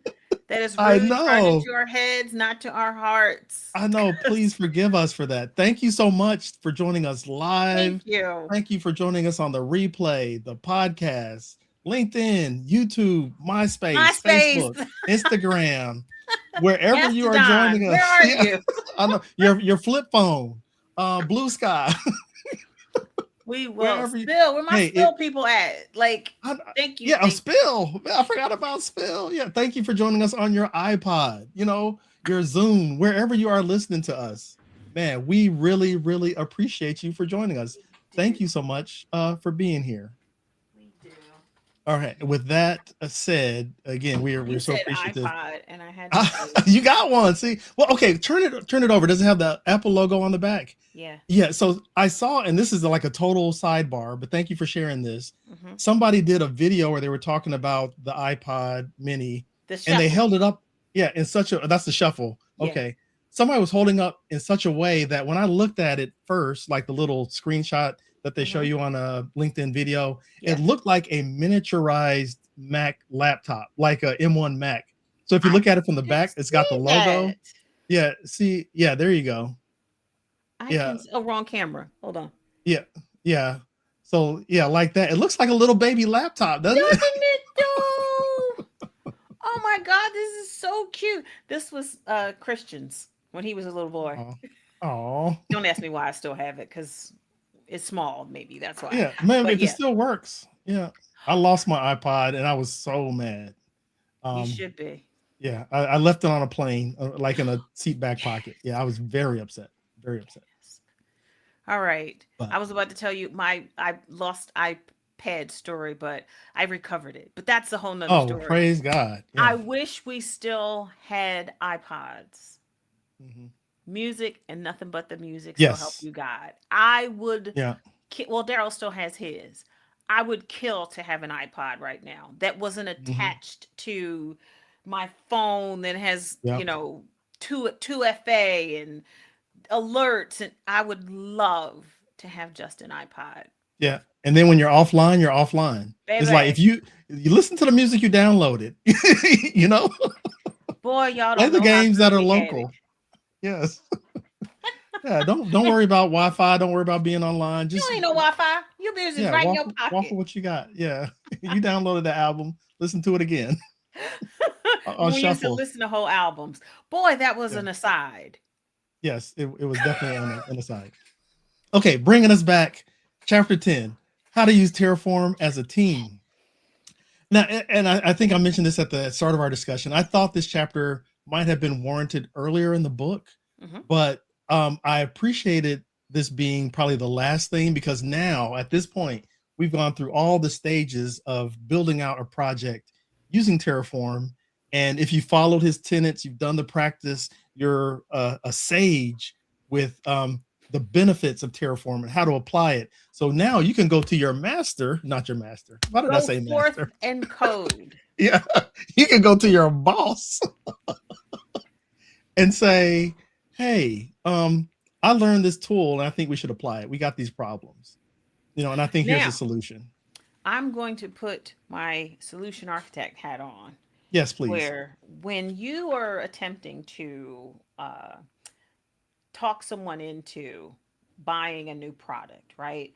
Speaker 3: That is
Speaker 2: I
Speaker 3: rude, charging
Speaker 2: know.
Speaker 3: to our heads, not to our hearts.
Speaker 2: I know. Please forgive us for that. Thank you so much for joining us
Speaker 3: Thank
Speaker 2: live.
Speaker 3: you.
Speaker 2: Thank you for joining us on the replay, the podcast, LinkedIn, YouTube, MySpace,
Speaker 3: MySpace,
Speaker 2: Facebook, Instagram, wherever you are
Speaker 3: Mastodon,
Speaker 2: joining
Speaker 3: where
Speaker 2: us.
Speaker 3: are
Speaker 2: Yeah,
Speaker 3: you?
Speaker 2: I know your flip phone, Blue Sky,
Speaker 3: We will
Speaker 2: wherever you.
Speaker 3: spill. Where my
Speaker 2: Hey,
Speaker 3: spill people at? Like,
Speaker 2: I,
Speaker 3: thank you,
Speaker 2: yeah, a
Speaker 3: thank you.
Speaker 2: spill. I forgot about spill. Yeah, thank you for joining us on your iPod. Your Zoom, wherever you are listening to us. Man, we really, really appreciate you for joining us.
Speaker 3: Do
Speaker 2: Thank you so much for being here.
Speaker 3: we do?
Speaker 2: All right. With that said, again, we're
Speaker 3: You
Speaker 2: so
Speaker 3: said
Speaker 2: appreciative.
Speaker 3: iPod, and I had to say,
Speaker 2: You got one. See, well, okay. Turn it over. Does it have the Apple logo on the back?
Speaker 3: yeah.
Speaker 2: Yeah. So I saw, and this is like a total sidebar, but thank you for sharing this.
Speaker 3: Hmm.
Speaker 2: Somebody did a video where they were talking about the iPod Mini,
Speaker 3: The
Speaker 2: and they
Speaker 3: shuffle.
Speaker 2: held it up. Yeah, in such a that's the shuffle.
Speaker 3: Yeah.
Speaker 2: Okay. Somebody was holding up in such a way that when I looked at it first, like the little screenshot that they show
Speaker 3: Hmm.
Speaker 2: you on a LinkedIn video, it
Speaker 3: Yeah.
Speaker 2: looked like a miniaturized Mac laptop, like a M1 Mac. So if you
Speaker 3: I
Speaker 2: look at it from the
Speaker 3: can
Speaker 2: back, it's got the
Speaker 3: see
Speaker 2: logo.
Speaker 3: that.
Speaker 2: Yeah, see, yeah, there you go.
Speaker 3: I
Speaker 2: Yeah,
Speaker 3: can. Oh, wrong camera. Hold on.
Speaker 2: yeah, yeah. So yeah, like that. It looks like a little baby laptop, doesn't it?
Speaker 3: Doesn't it though? Oh my God, this is so cute. This was Christian's when he was a little boy.
Speaker 2: Oh, oh,
Speaker 3: Don't ask me why I still have it because it's small. Maybe that's why.
Speaker 2: yeah, man.
Speaker 3: But
Speaker 2: If it
Speaker 3: yeah,
Speaker 2: still works, yeah. I lost my iPod and I was so mad.
Speaker 3: you
Speaker 2: Um,
Speaker 3: should be.
Speaker 2: yeah, I left it on a plane, like in a seat back pocket. Yeah, I was very upset, very upset.
Speaker 3: All right.
Speaker 2: But
Speaker 3: I was about to tell you my I lost iPad story, but I recovered it. But that's a whole nother
Speaker 2: oh,
Speaker 3: story.
Speaker 2: praise God.
Speaker 3: I
Speaker 2: Yeah.
Speaker 3: wish we still had iPods.
Speaker 2: Mhm.
Speaker 3: Music and nothing but the music. So help
Speaker 2: Yes.
Speaker 3: you God. I would
Speaker 2: Yeah.
Speaker 3: well, Daryl still has his. I would kill to have an iPod right now that wasn't
Speaker 2: Hmm.
Speaker 3: attached to my phone that has,
Speaker 2: Yeah.
Speaker 3: two FA and alerts, and I would love to have just an iPod.
Speaker 2: Yeah. And then when you're offline, you're offline. It's like if
Speaker 3: Baby,
Speaker 2: you listen to the music you downloaded, you know,
Speaker 3: boy, y'all
Speaker 2: play
Speaker 3: don't
Speaker 2: the
Speaker 3: know how
Speaker 2: games that
Speaker 3: good
Speaker 2: are
Speaker 3: we had it.
Speaker 2: local. Yes. Yeah. Don't worry about Wi-Fi. Don't worry about being online.
Speaker 3: You
Speaker 2: Just
Speaker 3: ain't no Wi-Fi. Your music's
Speaker 2: yeah,
Speaker 3: right in your
Speaker 2: walk with
Speaker 3: pocket.
Speaker 2: what you got. Yeah. You downloaded the album, listen to it again on
Speaker 3: When we used to
Speaker 2: shuffle.
Speaker 3: listen to whole albums. Boy, that was
Speaker 2: Yeah.
Speaker 3: an aside.
Speaker 2: Yes, it was definitely an aside. Okay, bringing us back, chapter 10, how to use Terraform as a team. Now, and I think I mentioned this at the start of our discussion. I thought this chapter might have been warranted earlier in the book,
Speaker 3: Hmm.
Speaker 2: but I appreciated this being probably the last thing because now at this point, we've gone through all the stages of building out a project using Terraform. And if you followed his tenets, you've done the practice, you're a sage with the benefits of Terraform and how to apply it. So now you can go to your master, not your master. Why did I
Speaker 3: Go
Speaker 2: say
Speaker 3: forth
Speaker 2: master?
Speaker 3: and code.
Speaker 2: Yeah, you can go to your boss and say, "Hey, I learned this tool and I think we should apply it. We got these problems, and I think here's a
Speaker 3: Now,
Speaker 2: solution."
Speaker 3: I'm going to put my solution architect hat on,
Speaker 2: Yes, please.
Speaker 3: where when you are attempting to talk someone into buying a new product, right?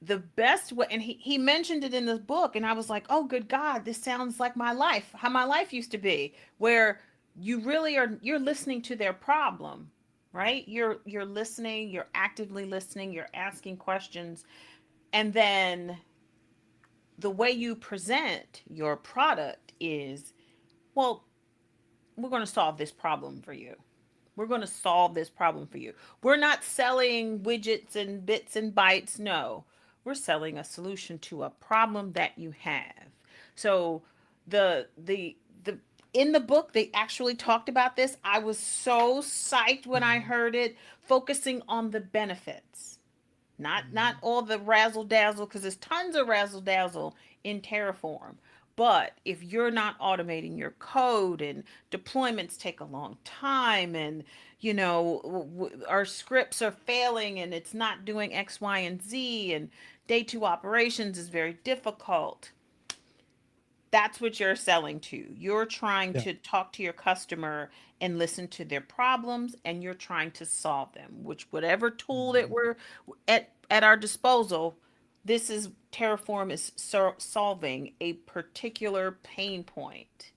Speaker 3: The best way, and he mentioned it in this book, and I was like, oh good God, this sounds like my life, how my life used to be, where you really are, you're listening to their problem, right? You're listening, you're actively listening, you're asking questions, and then the way you present your product is, well, we're going to solve this problem for you. We're going to solve this problem for you. We're not selling widgets and bits and bytes. No, we're selling a solution to a problem that you have. So the in the book they actually talked about this. I was so psyched when I heard it, focusing on the benefits, not all the razzle dazzle, because there's tons of razzle dazzle in Terraform. But if you're not automating your code, and deployments take a long time, and our scripts are failing and it's not doing X, Y, and Z, and day two operations is very difficult, that's what you're selling to. You're trying
Speaker 2: Yeah.
Speaker 3: to talk to your customer and listen to their problems, and you're trying to solve them, which whatever tool that
Speaker 2: Mhm.
Speaker 3: we're at our disposal, this is Terraform is solving a particular pain point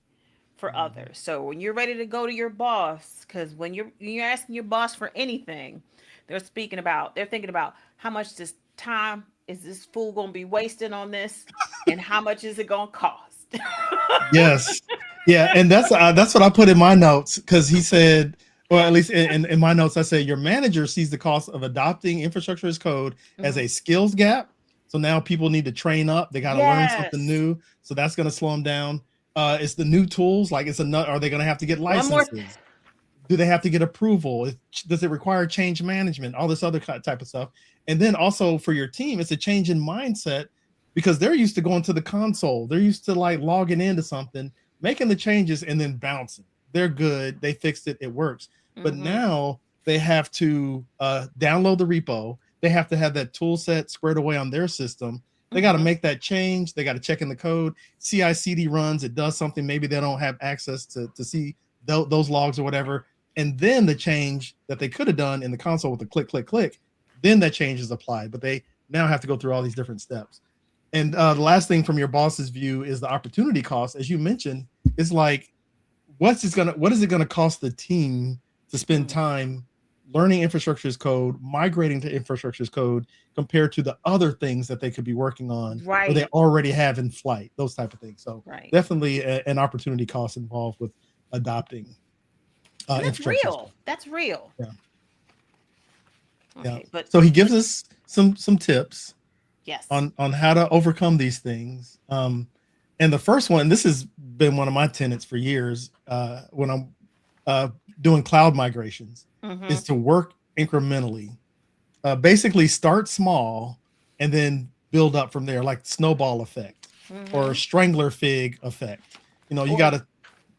Speaker 3: for
Speaker 2: Mhm.
Speaker 3: others. So when you're ready to go to your boss, because when you're asking your boss for anything, they're thinking about how much this time is this fool gonna be wasting on this, and how much is it gonna cost.
Speaker 2: Yes. Yeah, and that's what I put in my notes, because he said, or at least in my notes, I say your manager sees the cost of adopting infrastructure as code as
Speaker 3: Mhm.
Speaker 2: a skills gap. So now people need to train up; they got to learn something
Speaker 3: Yes.
Speaker 2: new. So that's going to slow them down. It's the new tools, like are they going to have to get
Speaker 3: One more.
Speaker 2: licenses? Do they have to get approval? Does it require change management? All this other type of stuff. And then also for your team, it's a change in mindset, because they're used to going to the console. They're used to like logging into something, making the changes, and then bouncing. They're good. They fixed it. It works. But
Speaker 3: Hmm.
Speaker 2: now they have to download the repo. They have to have that tool set squared away on their system. They got to
Speaker 3: Hmm.
Speaker 2: make that change. They got to check in the code. CI/CD runs. It does something. Maybe they don't have access to see those logs or whatever, and then the change that they could have done in the console with the click, click, click, then that change is applied. But they now have to go through all these different steps. And the last thing from your boss's view is the opportunity cost, as you mentioned, is like, what is it gonna cost the team to spend time learning infrastructure as code, migrating to infrastructure as code, compared to the other things that they could be working on or they
Speaker 3: Right.
Speaker 2: already have in flight, those type of things. So
Speaker 3: Right.
Speaker 2: definitely an opportunity cost involved with adopting
Speaker 3: And that's
Speaker 2: infrastructure as
Speaker 3: real.
Speaker 2: code.
Speaker 3: That's real.
Speaker 2: Yeah, yeah.
Speaker 3: Okay, but
Speaker 2: So he gives
Speaker 3: but
Speaker 2: us some tips
Speaker 3: yes.
Speaker 2: on how to overcome these things. And the first one, this has been one of my tenets for years, when I'm uh, doing cloud migrations,
Speaker 3: Hmm.
Speaker 2: is to work incrementally. Basically, start small and then build up from there, like snowball effect or
Speaker 3: Hmm.
Speaker 2: strangler fig effect. You got
Speaker 3: Or
Speaker 2: to,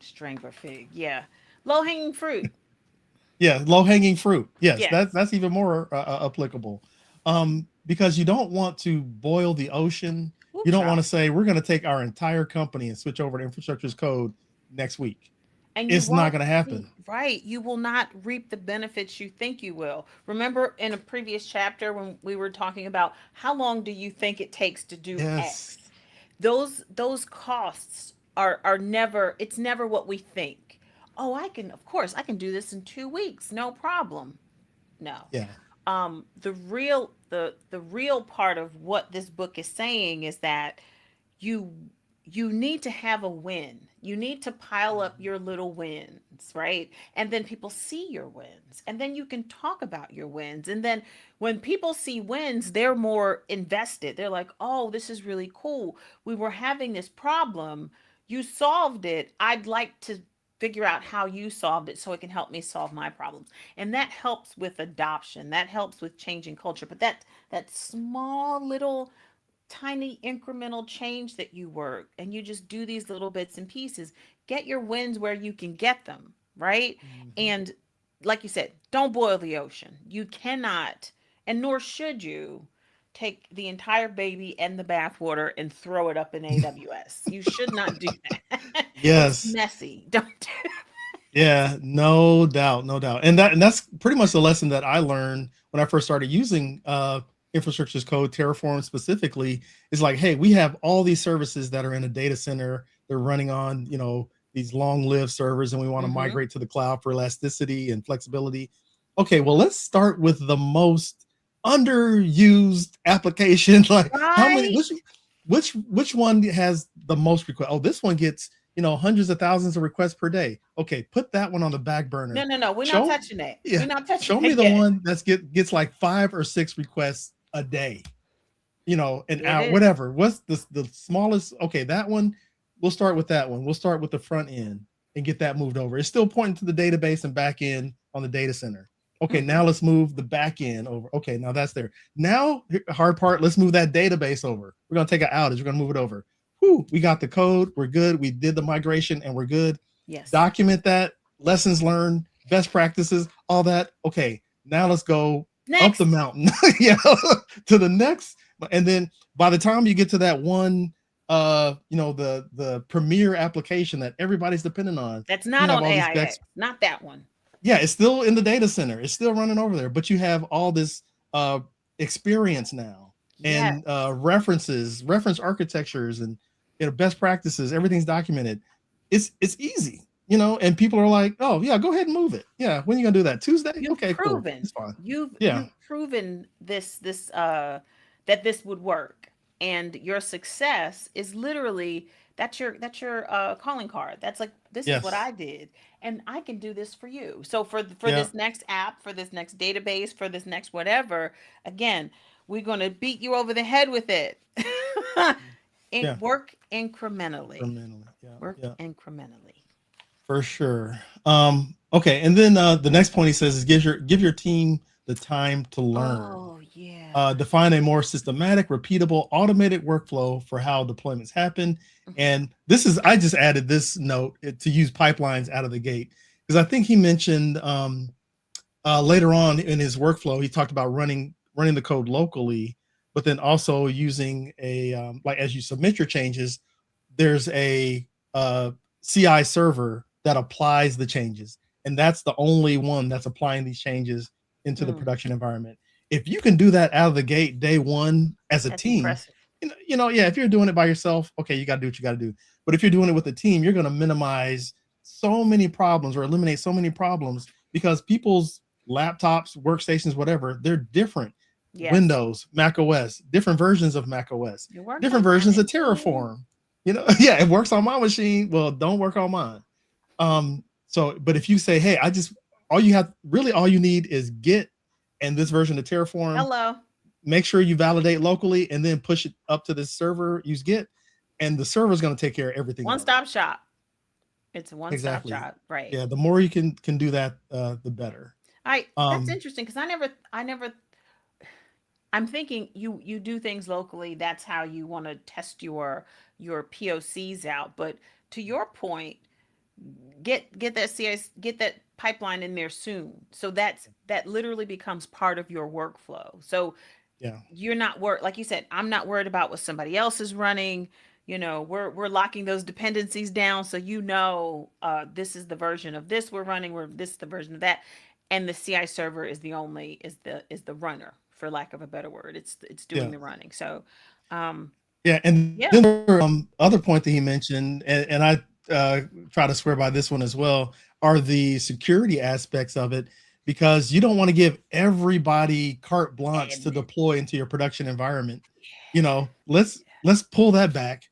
Speaker 3: strangler fig. Yeah. Low hanging fruit.
Speaker 2: yeah, low hanging fruit. Yes,
Speaker 3: Yes.
Speaker 2: that's even more applicable, because you don't want to boil the ocean.
Speaker 3: Ooh,
Speaker 2: You don't want
Speaker 3: child.
Speaker 2: to say we're going to take our entire company and switch over to infrastructure as code next week.
Speaker 3: And you
Speaker 2: It's not
Speaker 3: won't
Speaker 2: going to
Speaker 3: see,
Speaker 2: happen.
Speaker 3: right, you will not reap the benefits you think you will. Remember in a previous chapter when we were talking about how long do you think it takes to do
Speaker 2: Yes.
Speaker 3: X? Those costs are never, it's never what we think. Oh, I can, of course I can do this in 2 weeks, no problem. No.
Speaker 2: Yeah.
Speaker 3: The real part of what this book is saying is that you you need to have a win. You need to pile up
Speaker 2: Mhm.
Speaker 3: your little wins, right? And then people see your wins. And then you can talk about your wins. And then when people see wins, they're more invested. They're like, "Oh, this is really cool. We were having this problem. You solved it. I'd like to figure out how you solved it so it can help me solve my problems." And that helps with adoption. That helps with changing culture. But that small little tiny incremental change that you work, and you just do these little bits and pieces, get your wins where you can get them, right?
Speaker 2: Mhm.
Speaker 3: And like you said, don't boil the ocean. You cannot, and nor should you, take the entire baby and the bathwater and throw it up in AWS. You should not do that. It's
Speaker 2: Yes.
Speaker 3: messy. Don't do.
Speaker 2: Yeah, no doubt, no doubt. And that's pretty much the lesson that I learned when I first started using infrastructure as code, Terraform specifically, is like, hey, we have all these services that are in a data center. They're running on, these long-lived servers, and we want to
Speaker 3: Mm-hmm.
Speaker 2: migrate to the cloud for elasticity and flexibility. Okay, well, let's start with the most underused application. Like, how many,
Speaker 3: Right.
Speaker 2: which one has the most request? Oh, this one gets hundreds of thousands of requests per day. Okay, put that one on the back
Speaker 3: No,
Speaker 2: burner.
Speaker 3: no, no. We're not
Speaker 2: Show,
Speaker 3: touching that.
Speaker 2: yeah,
Speaker 3: We're not touching
Speaker 2: show me
Speaker 3: that
Speaker 2: the
Speaker 3: yet.
Speaker 2: one gets like 5 or 6 requests a day. An
Speaker 3: It
Speaker 2: hour,
Speaker 3: is.
Speaker 2: whatever. What's the smallest? Okay, that one. We'll start with that one. We'll start with the front end and get that moved over. It's still pointing to the database and back end on the data center. Okay,
Speaker 3: Mm-hmm.
Speaker 2: now let's move the back end over. Okay, now that's there. Now, hard part, let's move that database over. We're going to take an outage. We're going to move it over. Whew, we got the code. We're good. We did the migration and we're good.
Speaker 3: Yes.
Speaker 2: Document that, lessons learned, best practices, all that. Okay, now let's go up the
Speaker 3: Next.
Speaker 2: mountain. Yeah, to the next. And then by the time you get to that one, the premier application that everybody's dependent on,
Speaker 3: That's
Speaker 2: you
Speaker 3: not
Speaker 2: have
Speaker 3: on
Speaker 2: all these
Speaker 3: AIX.
Speaker 2: specs.
Speaker 3: Not that one.
Speaker 2: Yeah, it's still in the data center. It's still running over there, but you have all this experience now
Speaker 3: Yes.
Speaker 2: and reference architectures, and best practices. Everything's documented. It's easy, and people are like, oh yeah, go ahead and move it. Yeah, when are you gonna do that? Tuesday?
Speaker 3: You've
Speaker 2: Okay, cool.
Speaker 3: proven
Speaker 2: It's fine.
Speaker 3: you've
Speaker 2: Yeah.
Speaker 3: you've proven that this would work, and your success is literally that's your calling card. That's like, this is what
Speaker 2: Yes.
Speaker 3: I did, and I can do this for you. So for
Speaker 2: Yeah.
Speaker 3: this next app, for this next database, for this next whatever, again, we're going to beat you over the head with it.
Speaker 2: Yeah.
Speaker 3: Work incrementally.
Speaker 2: Incrementally. Yeah.
Speaker 3: Work
Speaker 2: Yeah.
Speaker 3: incrementally.
Speaker 2: For sure. Okay, and then the next point he says is give your team the time to learn.
Speaker 3: Oh yeah.
Speaker 2: Define a more systematic, repeatable, automated workflow for how deployments happen.
Speaker 3: Mhm.
Speaker 2: And this is, I just added this note to use pipelines out of the gate, because I think he mentioned later on in his workflow, he talked about running the code locally, but then also using a like, as you submit your changes, there's a CI server that applies the changes, and that's the only one that's applying these changes into the
Speaker 3: Mm,
Speaker 2: production environment. If you can do that out of the gate day one as a
Speaker 3: that's
Speaker 2: team,
Speaker 3: impressive.
Speaker 2: yeah, if you're doing it by yourself, okay, you got to do what you got to do. But if you're doing it with a team, you're going to minimize so many problems or eliminate so many problems, because people's laptops, workstations, whatever, they're different.
Speaker 3: Yes.
Speaker 2: Windows, Mac OS, different versions of Mac OS,
Speaker 3: It works
Speaker 2: different
Speaker 3: on my
Speaker 2: versions of
Speaker 3: machine.
Speaker 2: Terraform. Yeah, it works on my machine. Well, don't work on mine. But if you say, hey, all you need is Git and this version of Terraform,
Speaker 3: Hello.
Speaker 2: make sure you validate locally and then push it up to this server, use Git, and the server is going to take care of everything
Speaker 3: One
Speaker 2: else.
Speaker 3: stop shop. It's a one stop
Speaker 2: Exactly.
Speaker 3: shop. Right.
Speaker 2: Yeah, the more you can do that, the better.
Speaker 3: That's
Speaker 2: Um,
Speaker 3: interesting, because I never I'm thinking you do things locally. That's how you want to test your POCs out. But to your point, get that CIS, get that pipeline in there soon. So that literally becomes part of your workflow. So
Speaker 2: yeah,
Speaker 3: you're not worried, like you said, I'm not worried about what somebody else is running. We're locking those dependencies down, so this is the version of this we're running, we're this is the version of that, and the CI server is the only is the runner, for lack of a better word. It's doing
Speaker 2: yeah.
Speaker 3: the running. So um
Speaker 2: Yeah, and
Speaker 3: yeah.
Speaker 2: then other point that he mentioned, and I try to swear by this one as well, are the security aspects of it, because you don't want to give everybody carte blanche to
Speaker 3: Admin.
Speaker 2: deploy into your production environment. Let's pull that back.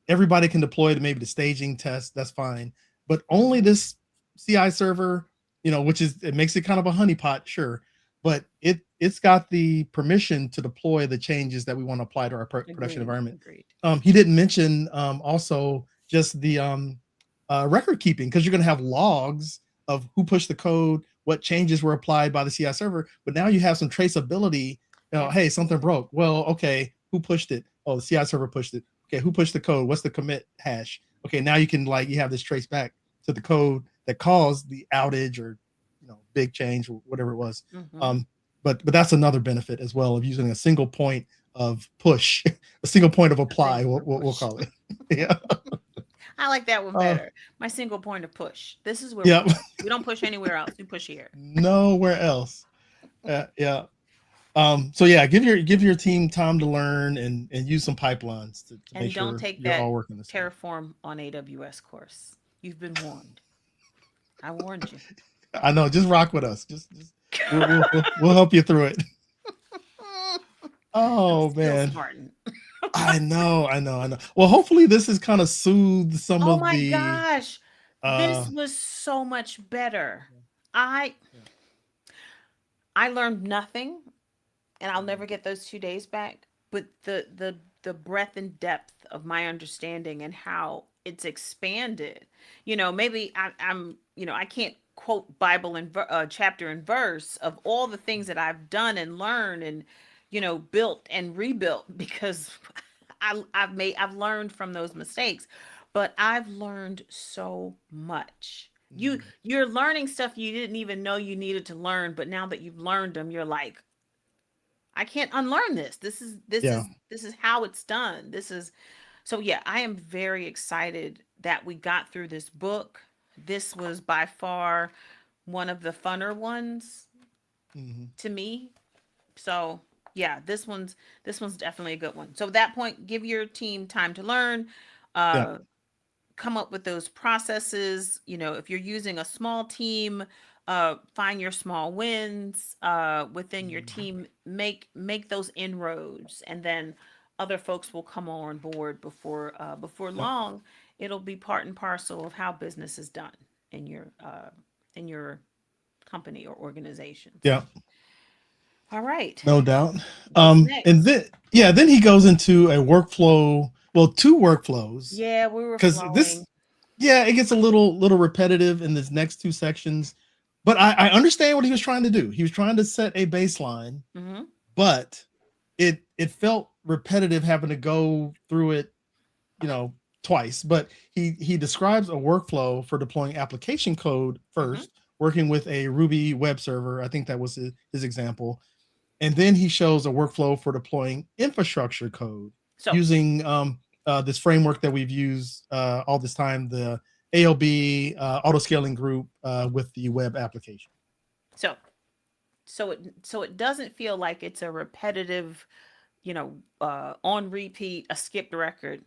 Speaker 2: Everybody can deploy to maybe the staging test. That's fine, but only
Speaker 3: Hmm.
Speaker 2: this CI server, which it makes it kind of a honeypot, sure, but it's got the permission to deploy the changes that we want to apply to our production
Speaker 3: Agreed.
Speaker 2: environment.
Speaker 3: Agreed.
Speaker 2: He didn't mention also just the record keeping, because you're going to have logs of who pushed the code, what changes were applied by the CI server, but now you have some traceability.
Speaker 3: Yes.
Speaker 2: Hey, something broke. Well, okay, who pushed it? Oh, the CI server pushed it. Okay, who pushed the code? What's the commit hash? Okay, now you can, like, you have this trace back to the code that caused the outage, or big change, or whatever it was.
Speaker 3: Hmm.
Speaker 2: But that's another benefit as well of using a single point of push, a single point of
Speaker 3: A thing
Speaker 2: apply.
Speaker 3: for
Speaker 2: We'll
Speaker 3: push.
Speaker 2: call it. Yeah.
Speaker 3: I like that one
Speaker 2: Uh,
Speaker 3: better. My single point of push. This is where we
Speaker 2: yeah,
Speaker 3: push. We don't push anywhere else. We push here.
Speaker 2: nowhere else. Yeah. So yeah, give your team time to learn and use some pipelines to make
Speaker 3: And don't
Speaker 2: sure
Speaker 3: take
Speaker 2: you're
Speaker 3: that
Speaker 2: all working the same.
Speaker 3: Terraform on AWS course. You've been warned. I warned you.
Speaker 2: I know. Just rock with us. Just we'll help you through it.
Speaker 3: I'm
Speaker 2: Oh
Speaker 3: still
Speaker 2: man,
Speaker 3: smarting.
Speaker 2: I know. Well, hopefully this has kind of soothed some
Speaker 3: Oh
Speaker 2: of
Speaker 3: my
Speaker 2: the.
Speaker 3: gosh.
Speaker 2: Uh,
Speaker 3: This was so much better.
Speaker 2: yeah,
Speaker 3: I
Speaker 2: yeah.
Speaker 3: I learned nothing, and I'll
Speaker 2: Mhm.
Speaker 3: never get those 2 days back. But the breadth and depth of my understanding and how it's expanded. Maybe I can't quote Bible and chapter and verse of all the things that I've done and learned and built and rebuilt because I've learned from those mistakes, but I've learned so much.
Speaker 2: Mhm.
Speaker 3: You're learning stuff you didn't even know you needed to learn, but now that you've learned them, you're like, I can't unlearn this.
Speaker 2: Yeah,
Speaker 3: This is how it's done. This is so yeah, I am very excited that we got through this book. This was by far one of the funner ones
Speaker 2: hmm,
Speaker 3: to me. So yeah, this one's definitely a good one. So at that point, give your team time to learn.
Speaker 2: yeah,
Speaker 3: Uh, Come up with those processes. If you're using a small team, find your small wins within your
Speaker 2: mhm,
Speaker 3: team. Make those inroads, and then other folks will come on board before
Speaker 2: yeah,
Speaker 3: long. It'll be part and parcel of how business is done in your company or organization.
Speaker 2: yeah.
Speaker 3: So, all right,
Speaker 2: No doubt.
Speaker 3: what's
Speaker 2: And
Speaker 3: next?
Speaker 2: then he goes into a workflow. Well, two workflows
Speaker 3: Yeah, we were
Speaker 2: because
Speaker 3: flowing.
Speaker 2: it gets a little repetitive in this next two sections. But I understand what he was trying to do. He was trying to set a baseline,
Speaker 3: Hmm.
Speaker 2: but it felt repetitive having to go through it, you know, twice. But he describes a workflow for deploying application code
Speaker 3: Hmm.
Speaker 2: first, working with a Ruby web server. I think that was his example. And then he shows a workflow for deploying infrastructure code
Speaker 3: So,
Speaker 2: using this framework that we've used all this time, the ALB auto scaling group with the web application.
Speaker 3: so it doesn't feel like it's a repetitive, on repeat, a skipped record.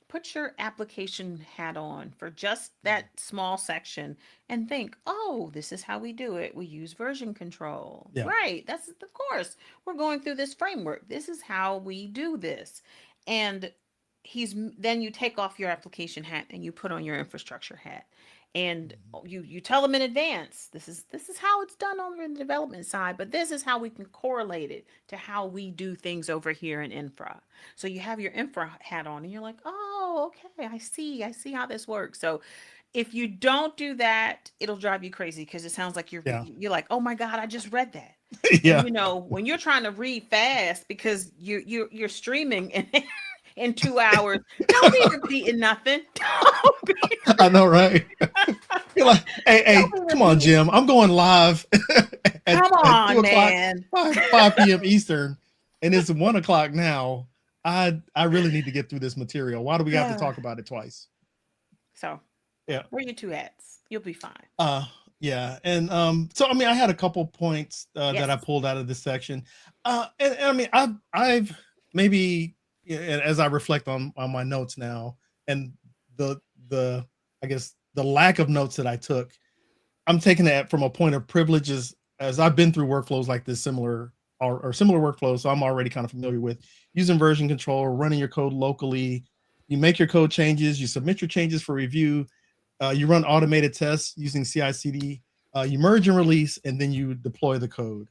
Speaker 3: Put your application hat on for just that small section and think, oh, this is how we do it. We use version control.
Speaker 2: Yeah.
Speaker 3: Right. That's, of course, we're going through this framework. This is how we do this. And then you take off your application hat and you put on your infrastructure hat. And
Speaker 2: Mhm.
Speaker 3: you tell them in advance, this is how it's done over in the development side, but this is how we can correlate it to how we do things over here in infra. So you have your infra hat on and you're like, oh, okay, I see how this works. So if you don't do that, it'll drive you crazy because it sounds like you're
Speaker 2: Yeah.
Speaker 3: you're like, oh my God, I just read that. And
Speaker 2: Yeah.
Speaker 3: when you're trying to read fast because you're streaming in 2 hours, don't be repeating nothing. Don't be,
Speaker 2: I know, right? You're like,
Speaker 3: don't
Speaker 2: hey,
Speaker 3: be
Speaker 2: come on,
Speaker 3: repeating.
Speaker 2: Jim. I'm going live
Speaker 3: Come
Speaker 2: at
Speaker 3: on,
Speaker 2: 2 o'clock,
Speaker 3: man.
Speaker 2: 5 p.m. Eastern, and it's 1 o'clock now. I really need to get through this material. Why do we have to talk about it twice?
Speaker 3: So
Speaker 2: Yeah.
Speaker 3: wear your two hats. You'll be fine.
Speaker 2: Uh yeah. And so I mean I had a couple points that
Speaker 3: Yes.
Speaker 2: I pulled out of this section. And I mean I've maybe, yeah, and as I reflect on my notes now and the the I guess the lack of notes that I took, I'm taking that from a point of privilege as I've been through workflows like this similar or similar workflows, so I'm already kind of familiar with using version control, running your code locally. You make your code changes, you submit your changes for review, you run automated tests using CI/CD. You merge and release, and then you deploy the code.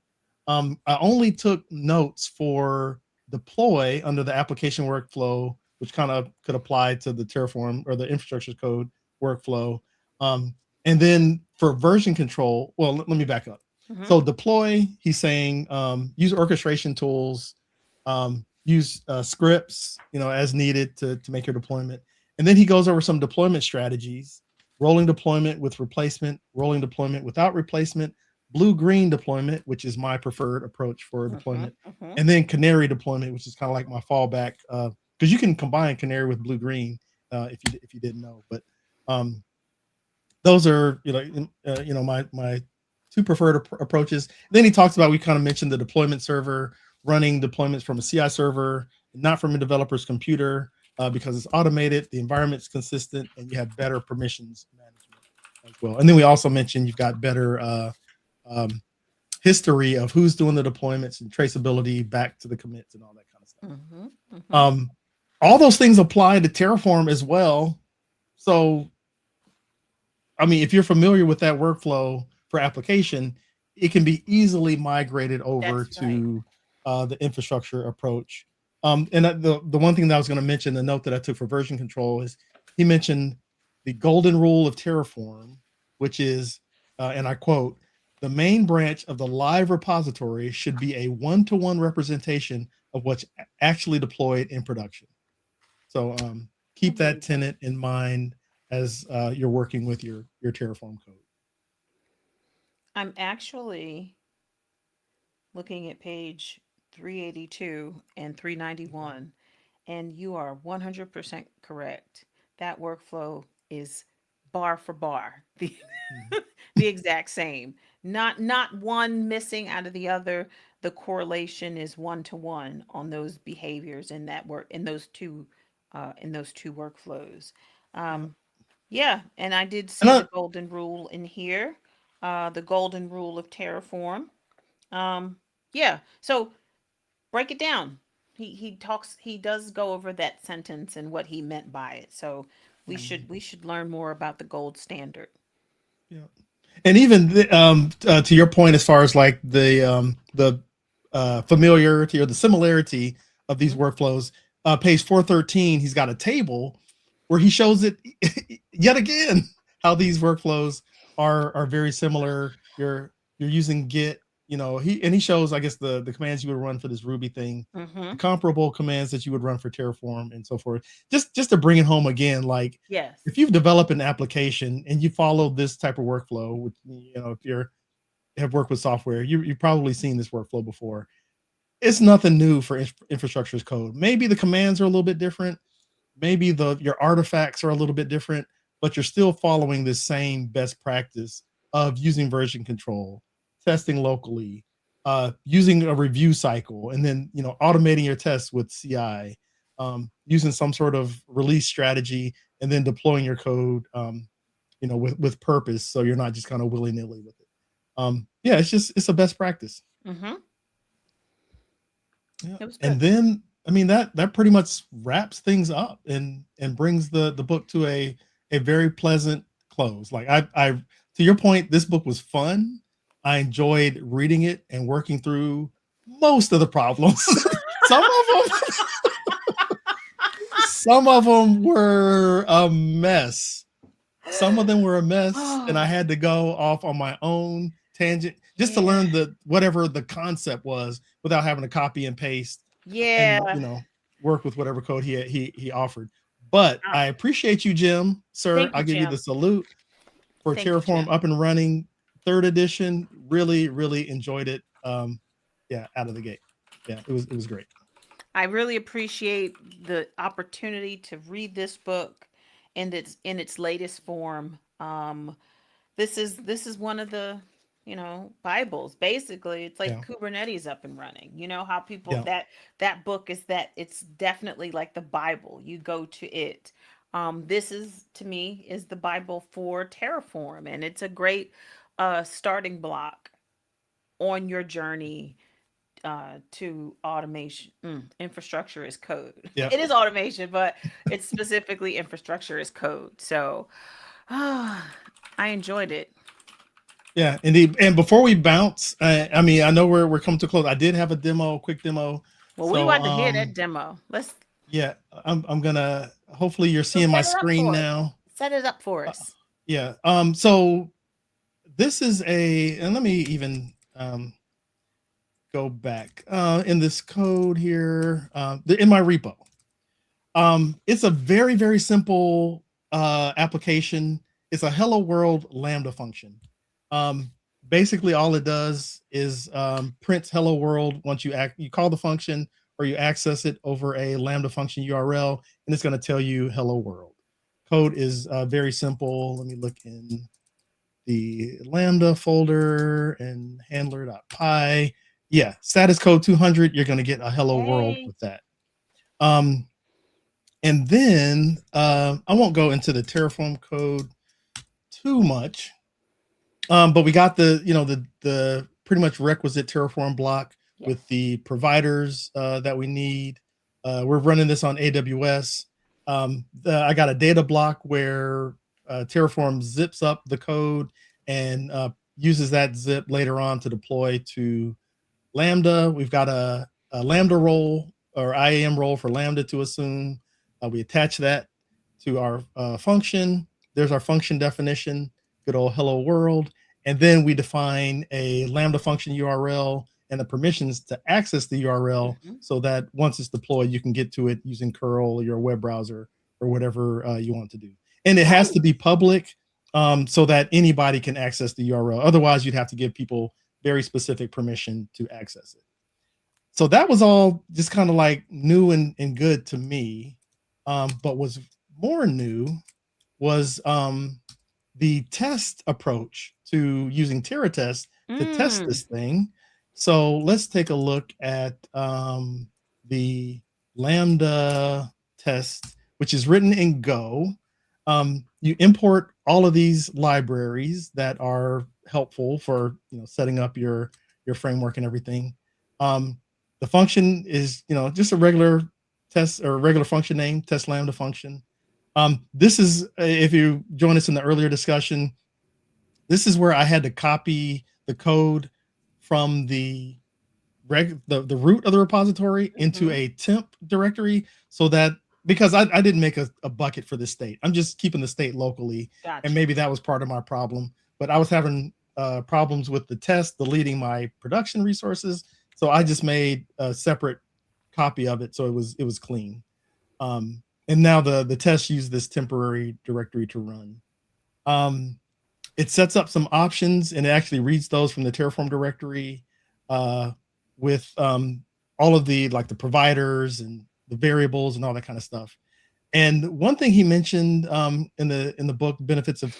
Speaker 2: I only took notes for deploy under the application workflow, which kind of could apply to the Terraform or the infrastructure code workflow. And then for version control, well, let me back up.
Speaker 3: Hmm.
Speaker 2: So deploy, he's saying use orchestration tools, use scripts, as needed to make your deployment. And then he goes over some deployment strategies: rolling deployment with replacement, rolling deployment without replacement, blue-green deployment, which is my preferred approach for
Speaker 3: Hmm.
Speaker 2: deployment,
Speaker 3: Hmm.
Speaker 2: and then canary deployment, which is kind of like my fallback, because you can combine canary with blue-green, if you didn't know. But those are my two preferred approaches. Then he talks about, we kind of mentioned the deployment server, running deployments from a CI server, not from a developer's computer, because it's automated, the environment's consistent, and you have better permissions management as well. And then we also mentioned you've got better um, history of who's doing the deployments and traceability back to the commits and all that kind of stuff.
Speaker 3: Mm-hmm, mm-hmm.
Speaker 2: All those things apply to Terraform as well. So, I mean, if you're familiar with that workflow for application, it can be easily migrated over to the infrastructure approach. And the one thing that I was going to mention, the note that I took for version control, is he mentioned the golden rule of Terraform, which is, and I quote, "The main branch of the live repository should be a one-to-one representation of what's actually deployed in production." So keep that tenet in mind as you're working with your Terraform code.
Speaker 3: I'm actually looking at page 382 and 391, and you are 100% correct. That workflow is bar for bar the the exact same. Not one missing out of the other. The correlation is one to one on those behaviors in that work in those two workflows. Um, yeah, and I did
Speaker 2: And
Speaker 3: see the golden rule in here, the golden rule of Terraform. Um, yeah, so break it down. He does go over that sentence and what he meant by it. So we should learn more about the gold standard.
Speaker 2: yeah. And even to your point, as far as like the familiarity or the similarity of these
Speaker 3: Mhm.
Speaker 2: workflows, page 413, he's got a table where he shows it yet again how these workflows are very similar. You're using Git, he shows, I guess, the commands you would run for this Ruby thing, the
Speaker 3: Mhm.
Speaker 2: comparable commands that you would run for Terraform and so forth. Just to bring it home again, like
Speaker 3: Yes.
Speaker 2: if you've developed an application and you follow this type of workflow, which, if you're have worked with software, you've probably seen this workflow before. It's nothing new for infrastructure as code. Maybe the commands are a little bit different. Maybe your artifacts are a little bit different, but you're still following this same best practice of using version control, testing locally, using a review cycle, and then automating your tests with CI, using some sort of release strategy, and then deploying your code, with purpose, so you're not just kind of willy nilly with it. Yeah, it's a best practice.
Speaker 3: Mhm.
Speaker 2: Yeah.
Speaker 3: It was
Speaker 2: And
Speaker 3: good.
Speaker 2: then, I mean, that pretty much wraps things up and brings the book to a very pleasant close. Like I to your point, this book was fun. I enjoyed reading it and working through most of the problems. some of them some of them were a mess. Some of them were a mess, and I
Speaker 3: Oh,
Speaker 2: had to go off on my own tangent just to
Speaker 3: yeah.
Speaker 2: learn whatever the concept was without having to copy and paste and
Speaker 3: Yeah.
Speaker 2: work with whatever code he offered. But
Speaker 3: Uh,
Speaker 2: I appreciate you, Jim, sir.
Speaker 3: Thank you,
Speaker 2: I'll give you the
Speaker 3: Jim.
Speaker 2: salute for
Speaker 3: Thank you,
Speaker 2: Terraform
Speaker 3: Jim.
Speaker 2: up and running, third edition. Really, really enjoyed it. Yeah, out of the gate. Yeah, it was great.
Speaker 3: I really appreciate the opportunity to read this book in its latest form. This is one of the Bibles. Basically, it's like
Speaker 2: Yeah,
Speaker 3: Kubernetes up and running. You know how people
Speaker 2: yeah,
Speaker 3: that book is that it's definitely like the Bible. You go to it. This is to me is the Bible for Terraform, and it's a great starting block on your journey to automation. Infrastructure is code.
Speaker 2: yeah.
Speaker 3: It is automation, but it's specifically infrastructure is code. So I enjoyed it.
Speaker 2: Yeah, indeed. And before we bounce, I mean, I know we're coming to close. I did have a quick demo.
Speaker 3: Well, we
Speaker 2: So
Speaker 3: want to hear that demo. Let's
Speaker 2: yeah, I'm gonna, hopefully you're
Speaker 3: so
Speaker 2: seeing my
Speaker 3: set it up
Speaker 2: screen
Speaker 3: for us.
Speaker 2: now.
Speaker 3: Set it up for
Speaker 2: Uh,
Speaker 3: us.
Speaker 2: yeah. So this is and let me even go back in this code here, in my repo. It's a very, very simple application. It's a hello world Lambda function. Um, Basically, all it does is prints hello world once you call the function or you access it over a Lambda function URL, and it's going to tell you hello world. code is very simple. Let me look in the Lambda folder and handler.py. Yeah, status code 200, you're going to get a hello world
Speaker 3: Hey.
Speaker 2: with that. And then I won't go into the Terraform code too much, but we got the pretty much requisite Terraform block with the providers that we need. We're running this on AWS. I got a data block where Terraform zips up the code and uses that zip later on to deploy to Lambda. We've got a Lambda role or IAM role for Lambda to assume. We attach that to our function. There's our function definition, good old hello world. And then we define a Lambda function URL and the permissions to access the URL so that once it's deployed, you can get to it using curl or your web browser or whatever you want to do. And it has to be public so that anybody can access the URL. Otherwise, you'd have to give people very specific permission to access it. So that was all just kind of like new and good to me. But what's more new was the test approach to using Terratest to test this thing. So let's take a look at the Lambda test, which is written in Go. You import all of these libraries that are helpful for setting up your framework and everything. The function is just a regular test or regular function name, test Lambda function. This is, if you join us in the earlier discussion, this is where I had to copy the code from the root of the repository into a temp directory, so that because I didn't make a bucket for this state. I'm just keeping the state locally.
Speaker 3: Gotcha.
Speaker 2: And maybe that was part of my problem. But I was having problems with the test deleting my production resources, so I just made a separate copy of it so it was clean. And now the test used this temporary directory to run. It sets up some options and it actually reads those from the Terraform directory with all of the the providers and the variables and all that kind of stuff. And one thing he mentioned in the book, Benefits of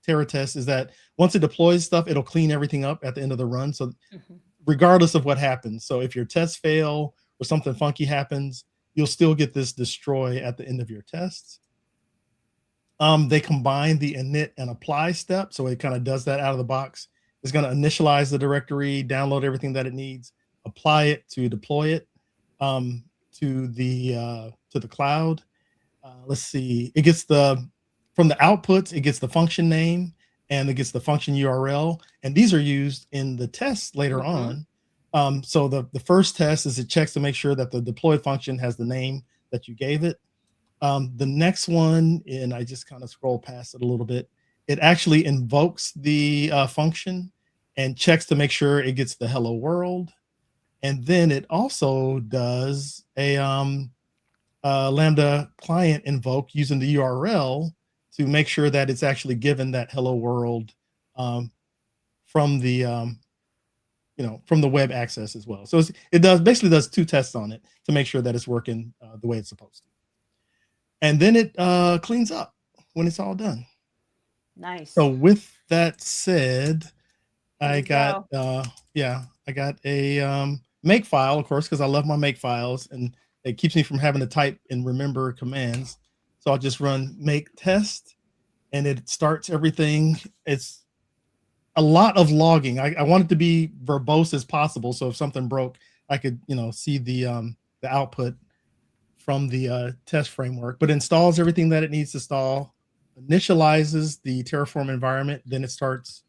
Speaker 2: Terratest, is that once it deploys stuff, it'll clean everything up at the end of the run. So regardless of what happens, so if your tests fail or something funky happens, you'll still get this destroy at the end of your tests. They combine the init and apply step, so it kind of does that out of the box. It's going to initialize the directory, download everything that it needs, apply it to deploy it to the cloud. Let's see, it gets from the outputs, it gets the function name and it gets the function URL, and these are used in the tests later on. So the first test is it checks to make sure that the deployed function has the name that you gave it. The next one, and I just kind of scroll past it a little bit, it actually invokes the function and checks to make sure it gets the hello world. And then it also does a Lambda client invoke using the URL to make sure that it's actually given that hello world from the from the web access as well. So it basically does two tests on it to make sure that it's working the way it's supposed to. And then it cleans up when it's all done.
Speaker 3: Nice.
Speaker 2: So with that said, I got a make file, of course, because I love my make files and it keeps me from having to type and remember commands. So I'll just run make test and it starts everything. It's a lot of logging. I want it to be verbose as possible. So if something broke, I could, see the output from the test framework, but installs everything that it needs to install, initializes the Terraform environment, then it starts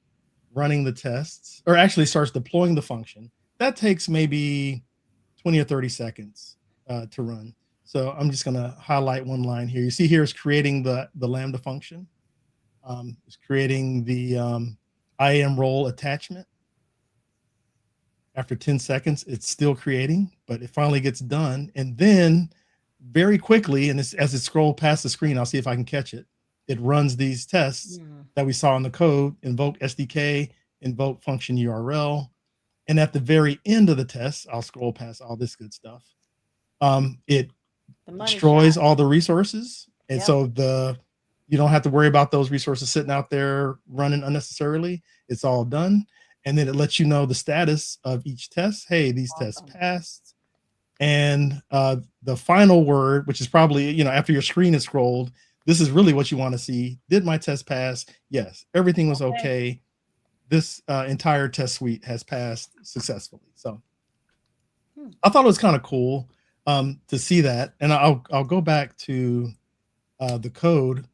Speaker 2: running the tests, or actually starts deploying the function. That takes maybe 20 or 30 seconds to run. So I'm just going to highlight one line here. You see here is creating the Lambda function. It's creating the IAM role attachment. After 10 seconds, it's still creating, but it finally gets done. And then very quickly, and as it scrolls past the screen, I'll see if I can catch it. It runs these tests that we saw in the code, invoke SDK, invoke function URL. And at the very end of the test, I'll scroll past all this good stuff. It destroys all the resources. And so the You don't have to worry about those resources sitting out there running unnecessarily. It's all done. And then it lets you know the status of each test. Hey, these tests
Speaker 3: Awesome.
Speaker 2: passed. And the final word, which is probably, after your screen is scrolled, this is really what you want to see. Did my test pass? Yes, everything was okay. This entire test suite has passed successfully. So I thought it was kind of cool to see that. And I'll go back to the code.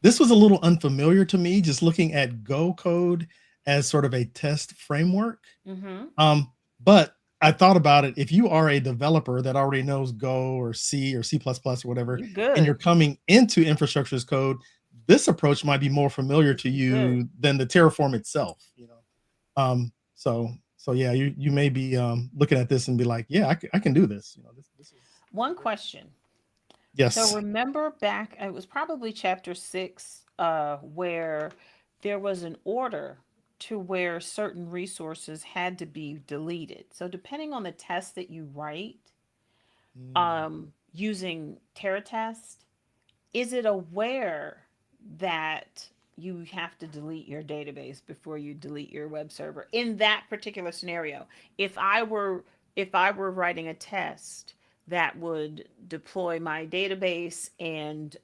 Speaker 2: This was a little unfamiliar to me, just looking at Go code as sort of a test framework. But I thought about it. If you are a developer that already knows Go or C or C++ or whatever, and you're coming into infrastructure as code, this approach might be more familiar to you than the Terraform itself. So yeah, you may be looking at this and be like, yeah, I can do this. This is...
Speaker 3: One question.
Speaker 2: Yes.
Speaker 3: So remember back, it was probably chapter 6, where there was an order to where certain resources had to be deleted. So depending on the test that you write, using Terratest, is it aware that you have to delete your database before you delete your web server in that particular scenario? If I were writing a test that would deploy my database and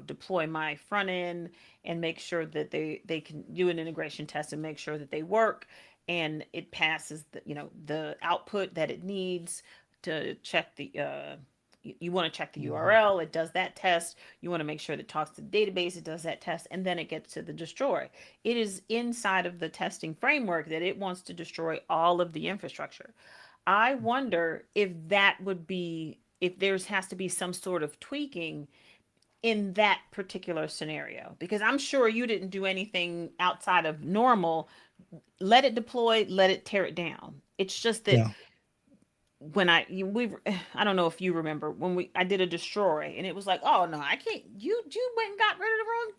Speaker 3: deploy my front end and make sure that they can do an integration test and make sure that they work and it passes the output that it needs to check the you want to check the URL, it does that test. You want to make sure that it talks to the database, it does that test, and then it gets to the destroy. It is inside of the testing framework that it wants to destroy all of the infrastructure. I wonder if that would be, if there's has to be some sort of tweaking in that particular scenario, because I'm sure you didn't do anything outside of normal. Let it deploy, let it tear it down. It's just that when I don't know if you remember when I did a destroy and it was like, oh no, I can't. You went and got rid of the wrong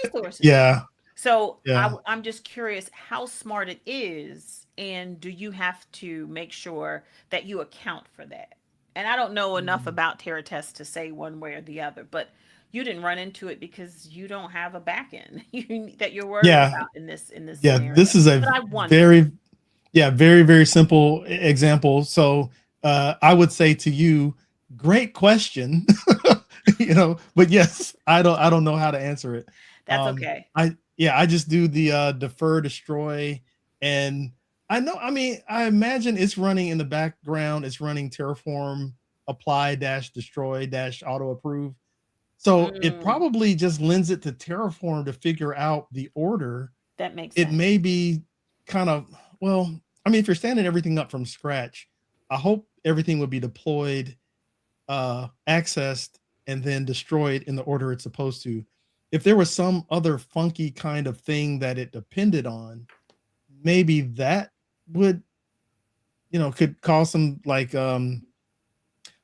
Speaker 3: resources.
Speaker 2: Yeah.
Speaker 3: So I'm just curious how smart it is, and do you have to make sure that you account for that? And I don't know enough about Terratest to say one way or the other, but you didn't run into it because you don't have a backend that you're worried about in this scenario.
Speaker 2: This is a very very simple example. So I would say to you, great question. But yes, I don't know how to answer it.
Speaker 3: That's okay.
Speaker 2: I just do the defer, destroy, and I imagine it's running in the background. It's running Terraform apply destroy auto approve. So it probably just lends it to Terraform to figure out the order.
Speaker 3: That makes sense.
Speaker 2: It may be kind of, if you're standing everything up from scratch, I hope everything would be deployed, accessed, and then destroyed in the order it's supposed to. If there was some other funky kind of thing that it depended on, maybe that would, could cause some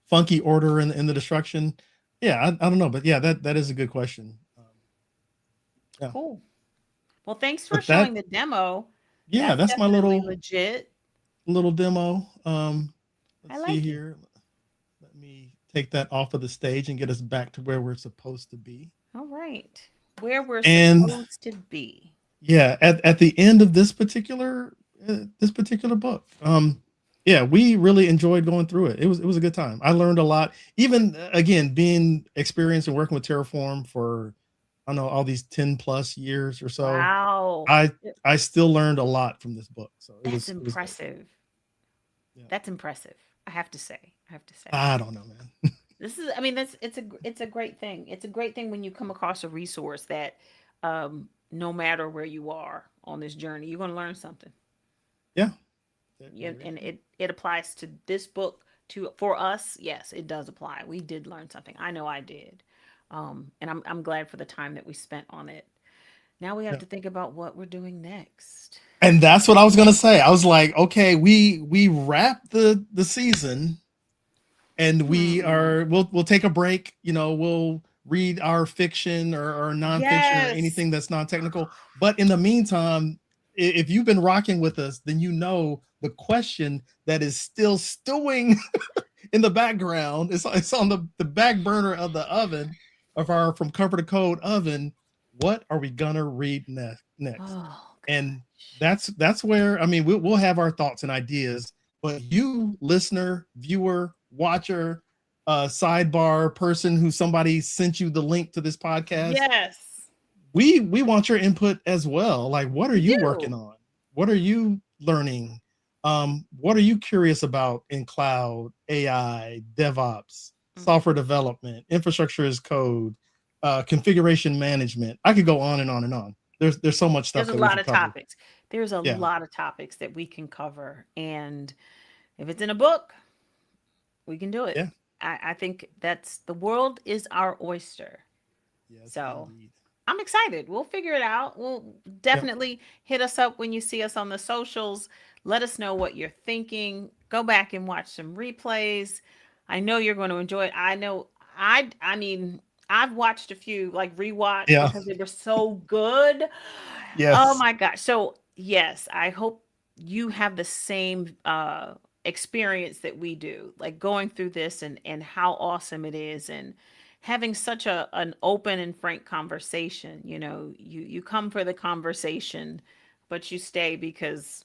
Speaker 2: funky order in the destruction. Yeah, I don't know, but yeah, that is a good question.
Speaker 3: Cool. Well, thanks for showing the demo.
Speaker 2: Yeah, that's my little
Speaker 3: legit
Speaker 2: demo.
Speaker 3: Let's see
Speaker 2: here. Let me take that off of the stage and get us back to where we're supposed to be.
Speaker 3: All right, where we're supposed to be.
Speaker 2: Yeah, at the end of this particular book. We really enjoyed going through it. It was a good time. I learned a lot. Even again, being experienced and working with Terraform for I don't know all these 10 plus years or so.
Speaker 3: Wow.
Speaker 2: I still learned a lot from this book. So
Speaker 3: that's impressive. That's impressive. I have to say.
Speaker 2: I don't know, man.
Speaker 3: This is, it's a great thing. It's a great thing when you come across a resource that, no matter where you are on this journey, you're going to learn something.
Speaker 2: Yeah.
Speaker 3: And it applies to this book for us. Yes, it does apply. We did learn something. I know I did. And I'm glad for the time that we spent on it. Now we have to think about what we're doing next.
Speaker 2: And that's what I was going to say. I was like, okay, we wrap the season and we'll take a break. We'll read our fiction or nonfiction or anything that's non-technical. But in the meantime, if you've been rocking with us, then the question that is still stewing in the background, it's on the back burner of the oven, of our From Cover to Code oven, what are we gonna read next?
Speaker 3: Oh,
Speaker 2: And
Speaker 3: gosh.
Speaker 2: that's where, I mean, we'll have our thoughts and ideas, but you, listener, viewer, watcher, sidebar person who somebody sent you the link to this podcast,
Speaker 3: Yes,
Speaker 2: we want your input as well. Like, what are
Speaker 3: we
Speaker 2: you working
Speaker 3: do.
Speaker 2: on? What are you learning? What are you curious about in cloud, AI, DevOps,
Speaker 3: Mhm.
Speaker 2: software development, infrastructure as code, configuration management? I could go on and on and on. There's so much stuff
Speaker 3: There's a
Speaker 2: that we
Speaker 3: lot
Speaker 2: could
Speaker 3: of
Speaker 2: cover.
Speaker 3: topics. There's a
Speaker 2: Yeah,
Speaker 3: lot of topics that we can cover. And if it's in a book, we can do it.
Speaker 2: yeah,
Speaker 3: I think that's the world is our oyster.
Speaker 2: yes,
Speaker 3: So
Speaker 2: indeed.
Speaker 3: I'm excited. We'll figure it out. We'll
Speaker 2: Yep,
Speaker 3: definitely hit us up when you see us on the socials. Let us know what you're thinking. Go back and watch some replays. I know you're going to enjoy it. I know I mean, I've watched a few like rewatch
Speaker 2: yeah,
Speaker 3: because they were so good. Oh
Speaker 2: yes,
Speaker 3: my gosh. So, yes, I hope you have the same experience that we do. Like going through this and how awesome it is and having such a an open and frank conversation. You come for the conversation, but you stay because,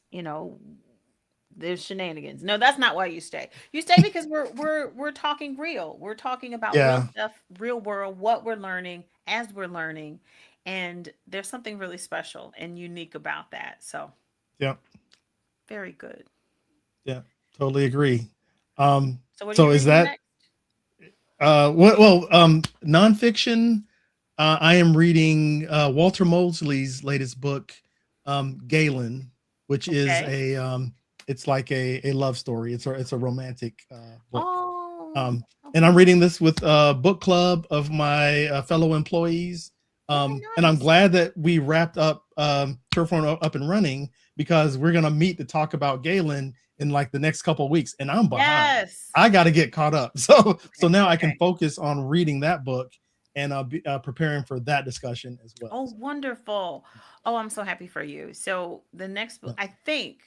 Speaker 3: there's shenanigans. No, that's not why you stay. You stay because we're talking real. We're talking about real
Speaker 2: yeah,
Speaker 3: stuff, real world, what we're learning as we're learning. And there's something really special and unique about that. So,
Speaker 2: yeah,
Speaker 3: very good.
Speaker 2: yeah. Totally agree. Um,
Speaker 3: So, what are
Speaker 2: so
Speaker 3: you
Speaker 2: is
Speaker 3: reading
Speaker 2: that
Speaker 3: next?
Speaker 2: nonfiction? I am reading Walter Mosley's latest book, Galen, which is
Speaker 3: Okay.
Speaker 2: it's like a love story. It's a romantic book.
Speaker 3: Oh,
Speaker 2: Um, and I'm
Speaker 3: okay.
Speaker 2: reading this with a book club of my fellow employees.
Speaker 3: Very
Speaker 2: And I'm
Speaker 3: nice.
Speaker 2: glad that we wrapped up Terraform up and running because we're gonna meet to talk about Galen in like the next couple of weeks, and I'm behind.
Speaker 3: Yes.
Speaker 2: I got to get caught up. So
Speaker 3: Okay.
Speaker 2: now I can
Speaker 3: Okay.
Speaker 2: focus on reading that book and be preparing for that discussion as well.
Speaker 3: Oh,
Speaker 2: So,
Speaker 3: wonderful. Oh, I'm so happy for you. So the next book,
Speaker 2: yeah.
Speaker 3: I think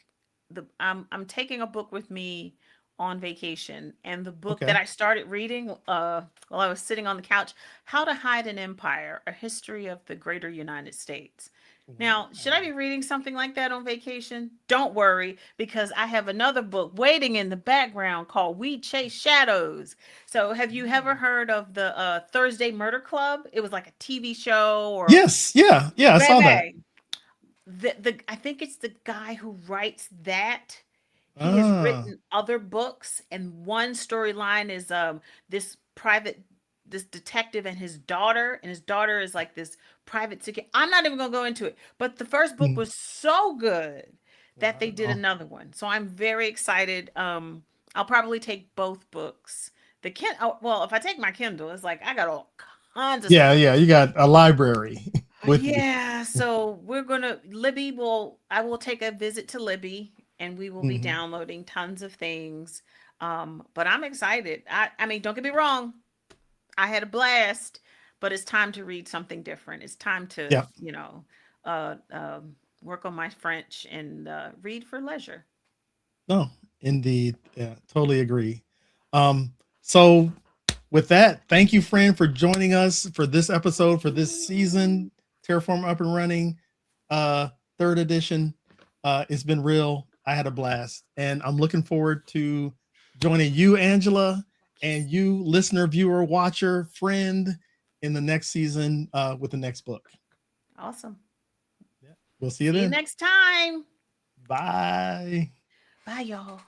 Speaker 3: I'm taking a book with me on vacation, and the book that
Speaker 2: Okay.
Speaker 3: I started reading while I was sitting on the couch, How to Hide an Empire: A History of the Greater United States. Now, should I
Speaker 2: Wow.
Speaker 3: be reading something like that on vacation? Don't worry, because I have another book waiting in the background called We Chase Shadows. So, have you ever heard of the Thursday Murder Club? It was like a TV show or
Speaker 2: Yes. Yeah. Yeah. I saw that.
Speaker 3: baby. The I think it's the guy who writes that. He has
Speaker 2: Ah.
Speaker 3: written other books, and one storyline is this private this detective and his daughter is like this private secret. I'm not even gonna go into it, but the first book
Speaker 2: Mm.
Speaker 3: was so good that they did
Speaker 2: Wow.
Speaker 3: another one. So I'm very excited. I'll probably take both books. Well, if I take my Kindle, it's like I got all kinds of
Speaker 2: Yeah.
Speaker 3: stuff.
Speaker 2: Yeah. You got a library with you.
Speaker 3: Yeah, so we're gonna Libby will I will take a visit to Libby and we will be
Speaker 2: Hmm.
Speaker 3: downloading tons of things. But I'm excited. I mean, don't get me wrong, I had a blast, but it's time to read something different. It's time to,
Speaker 2: Yeah.
Speaker 3: uh, work on my French and read for leisure.
Speaker 2: No, indeed. Yeah, totally agree. So with that, thank you, friend, for joining us for this episode, for this season, Terraform Up and Running, uh, third edition. It's been real. I had a blast. And I'm looking forward to joining you, Angela, and you, listener, viewer, watcher, friend, in the next season with the next book.
Speaker 3: Awesome.
Speaker 2: Yeah. We'll see you
Speaker 3: See you
Speaker 2: then.
Speaker 3: next time.
Speaker 2: Bye.
Speaker 3: Bye, y'all.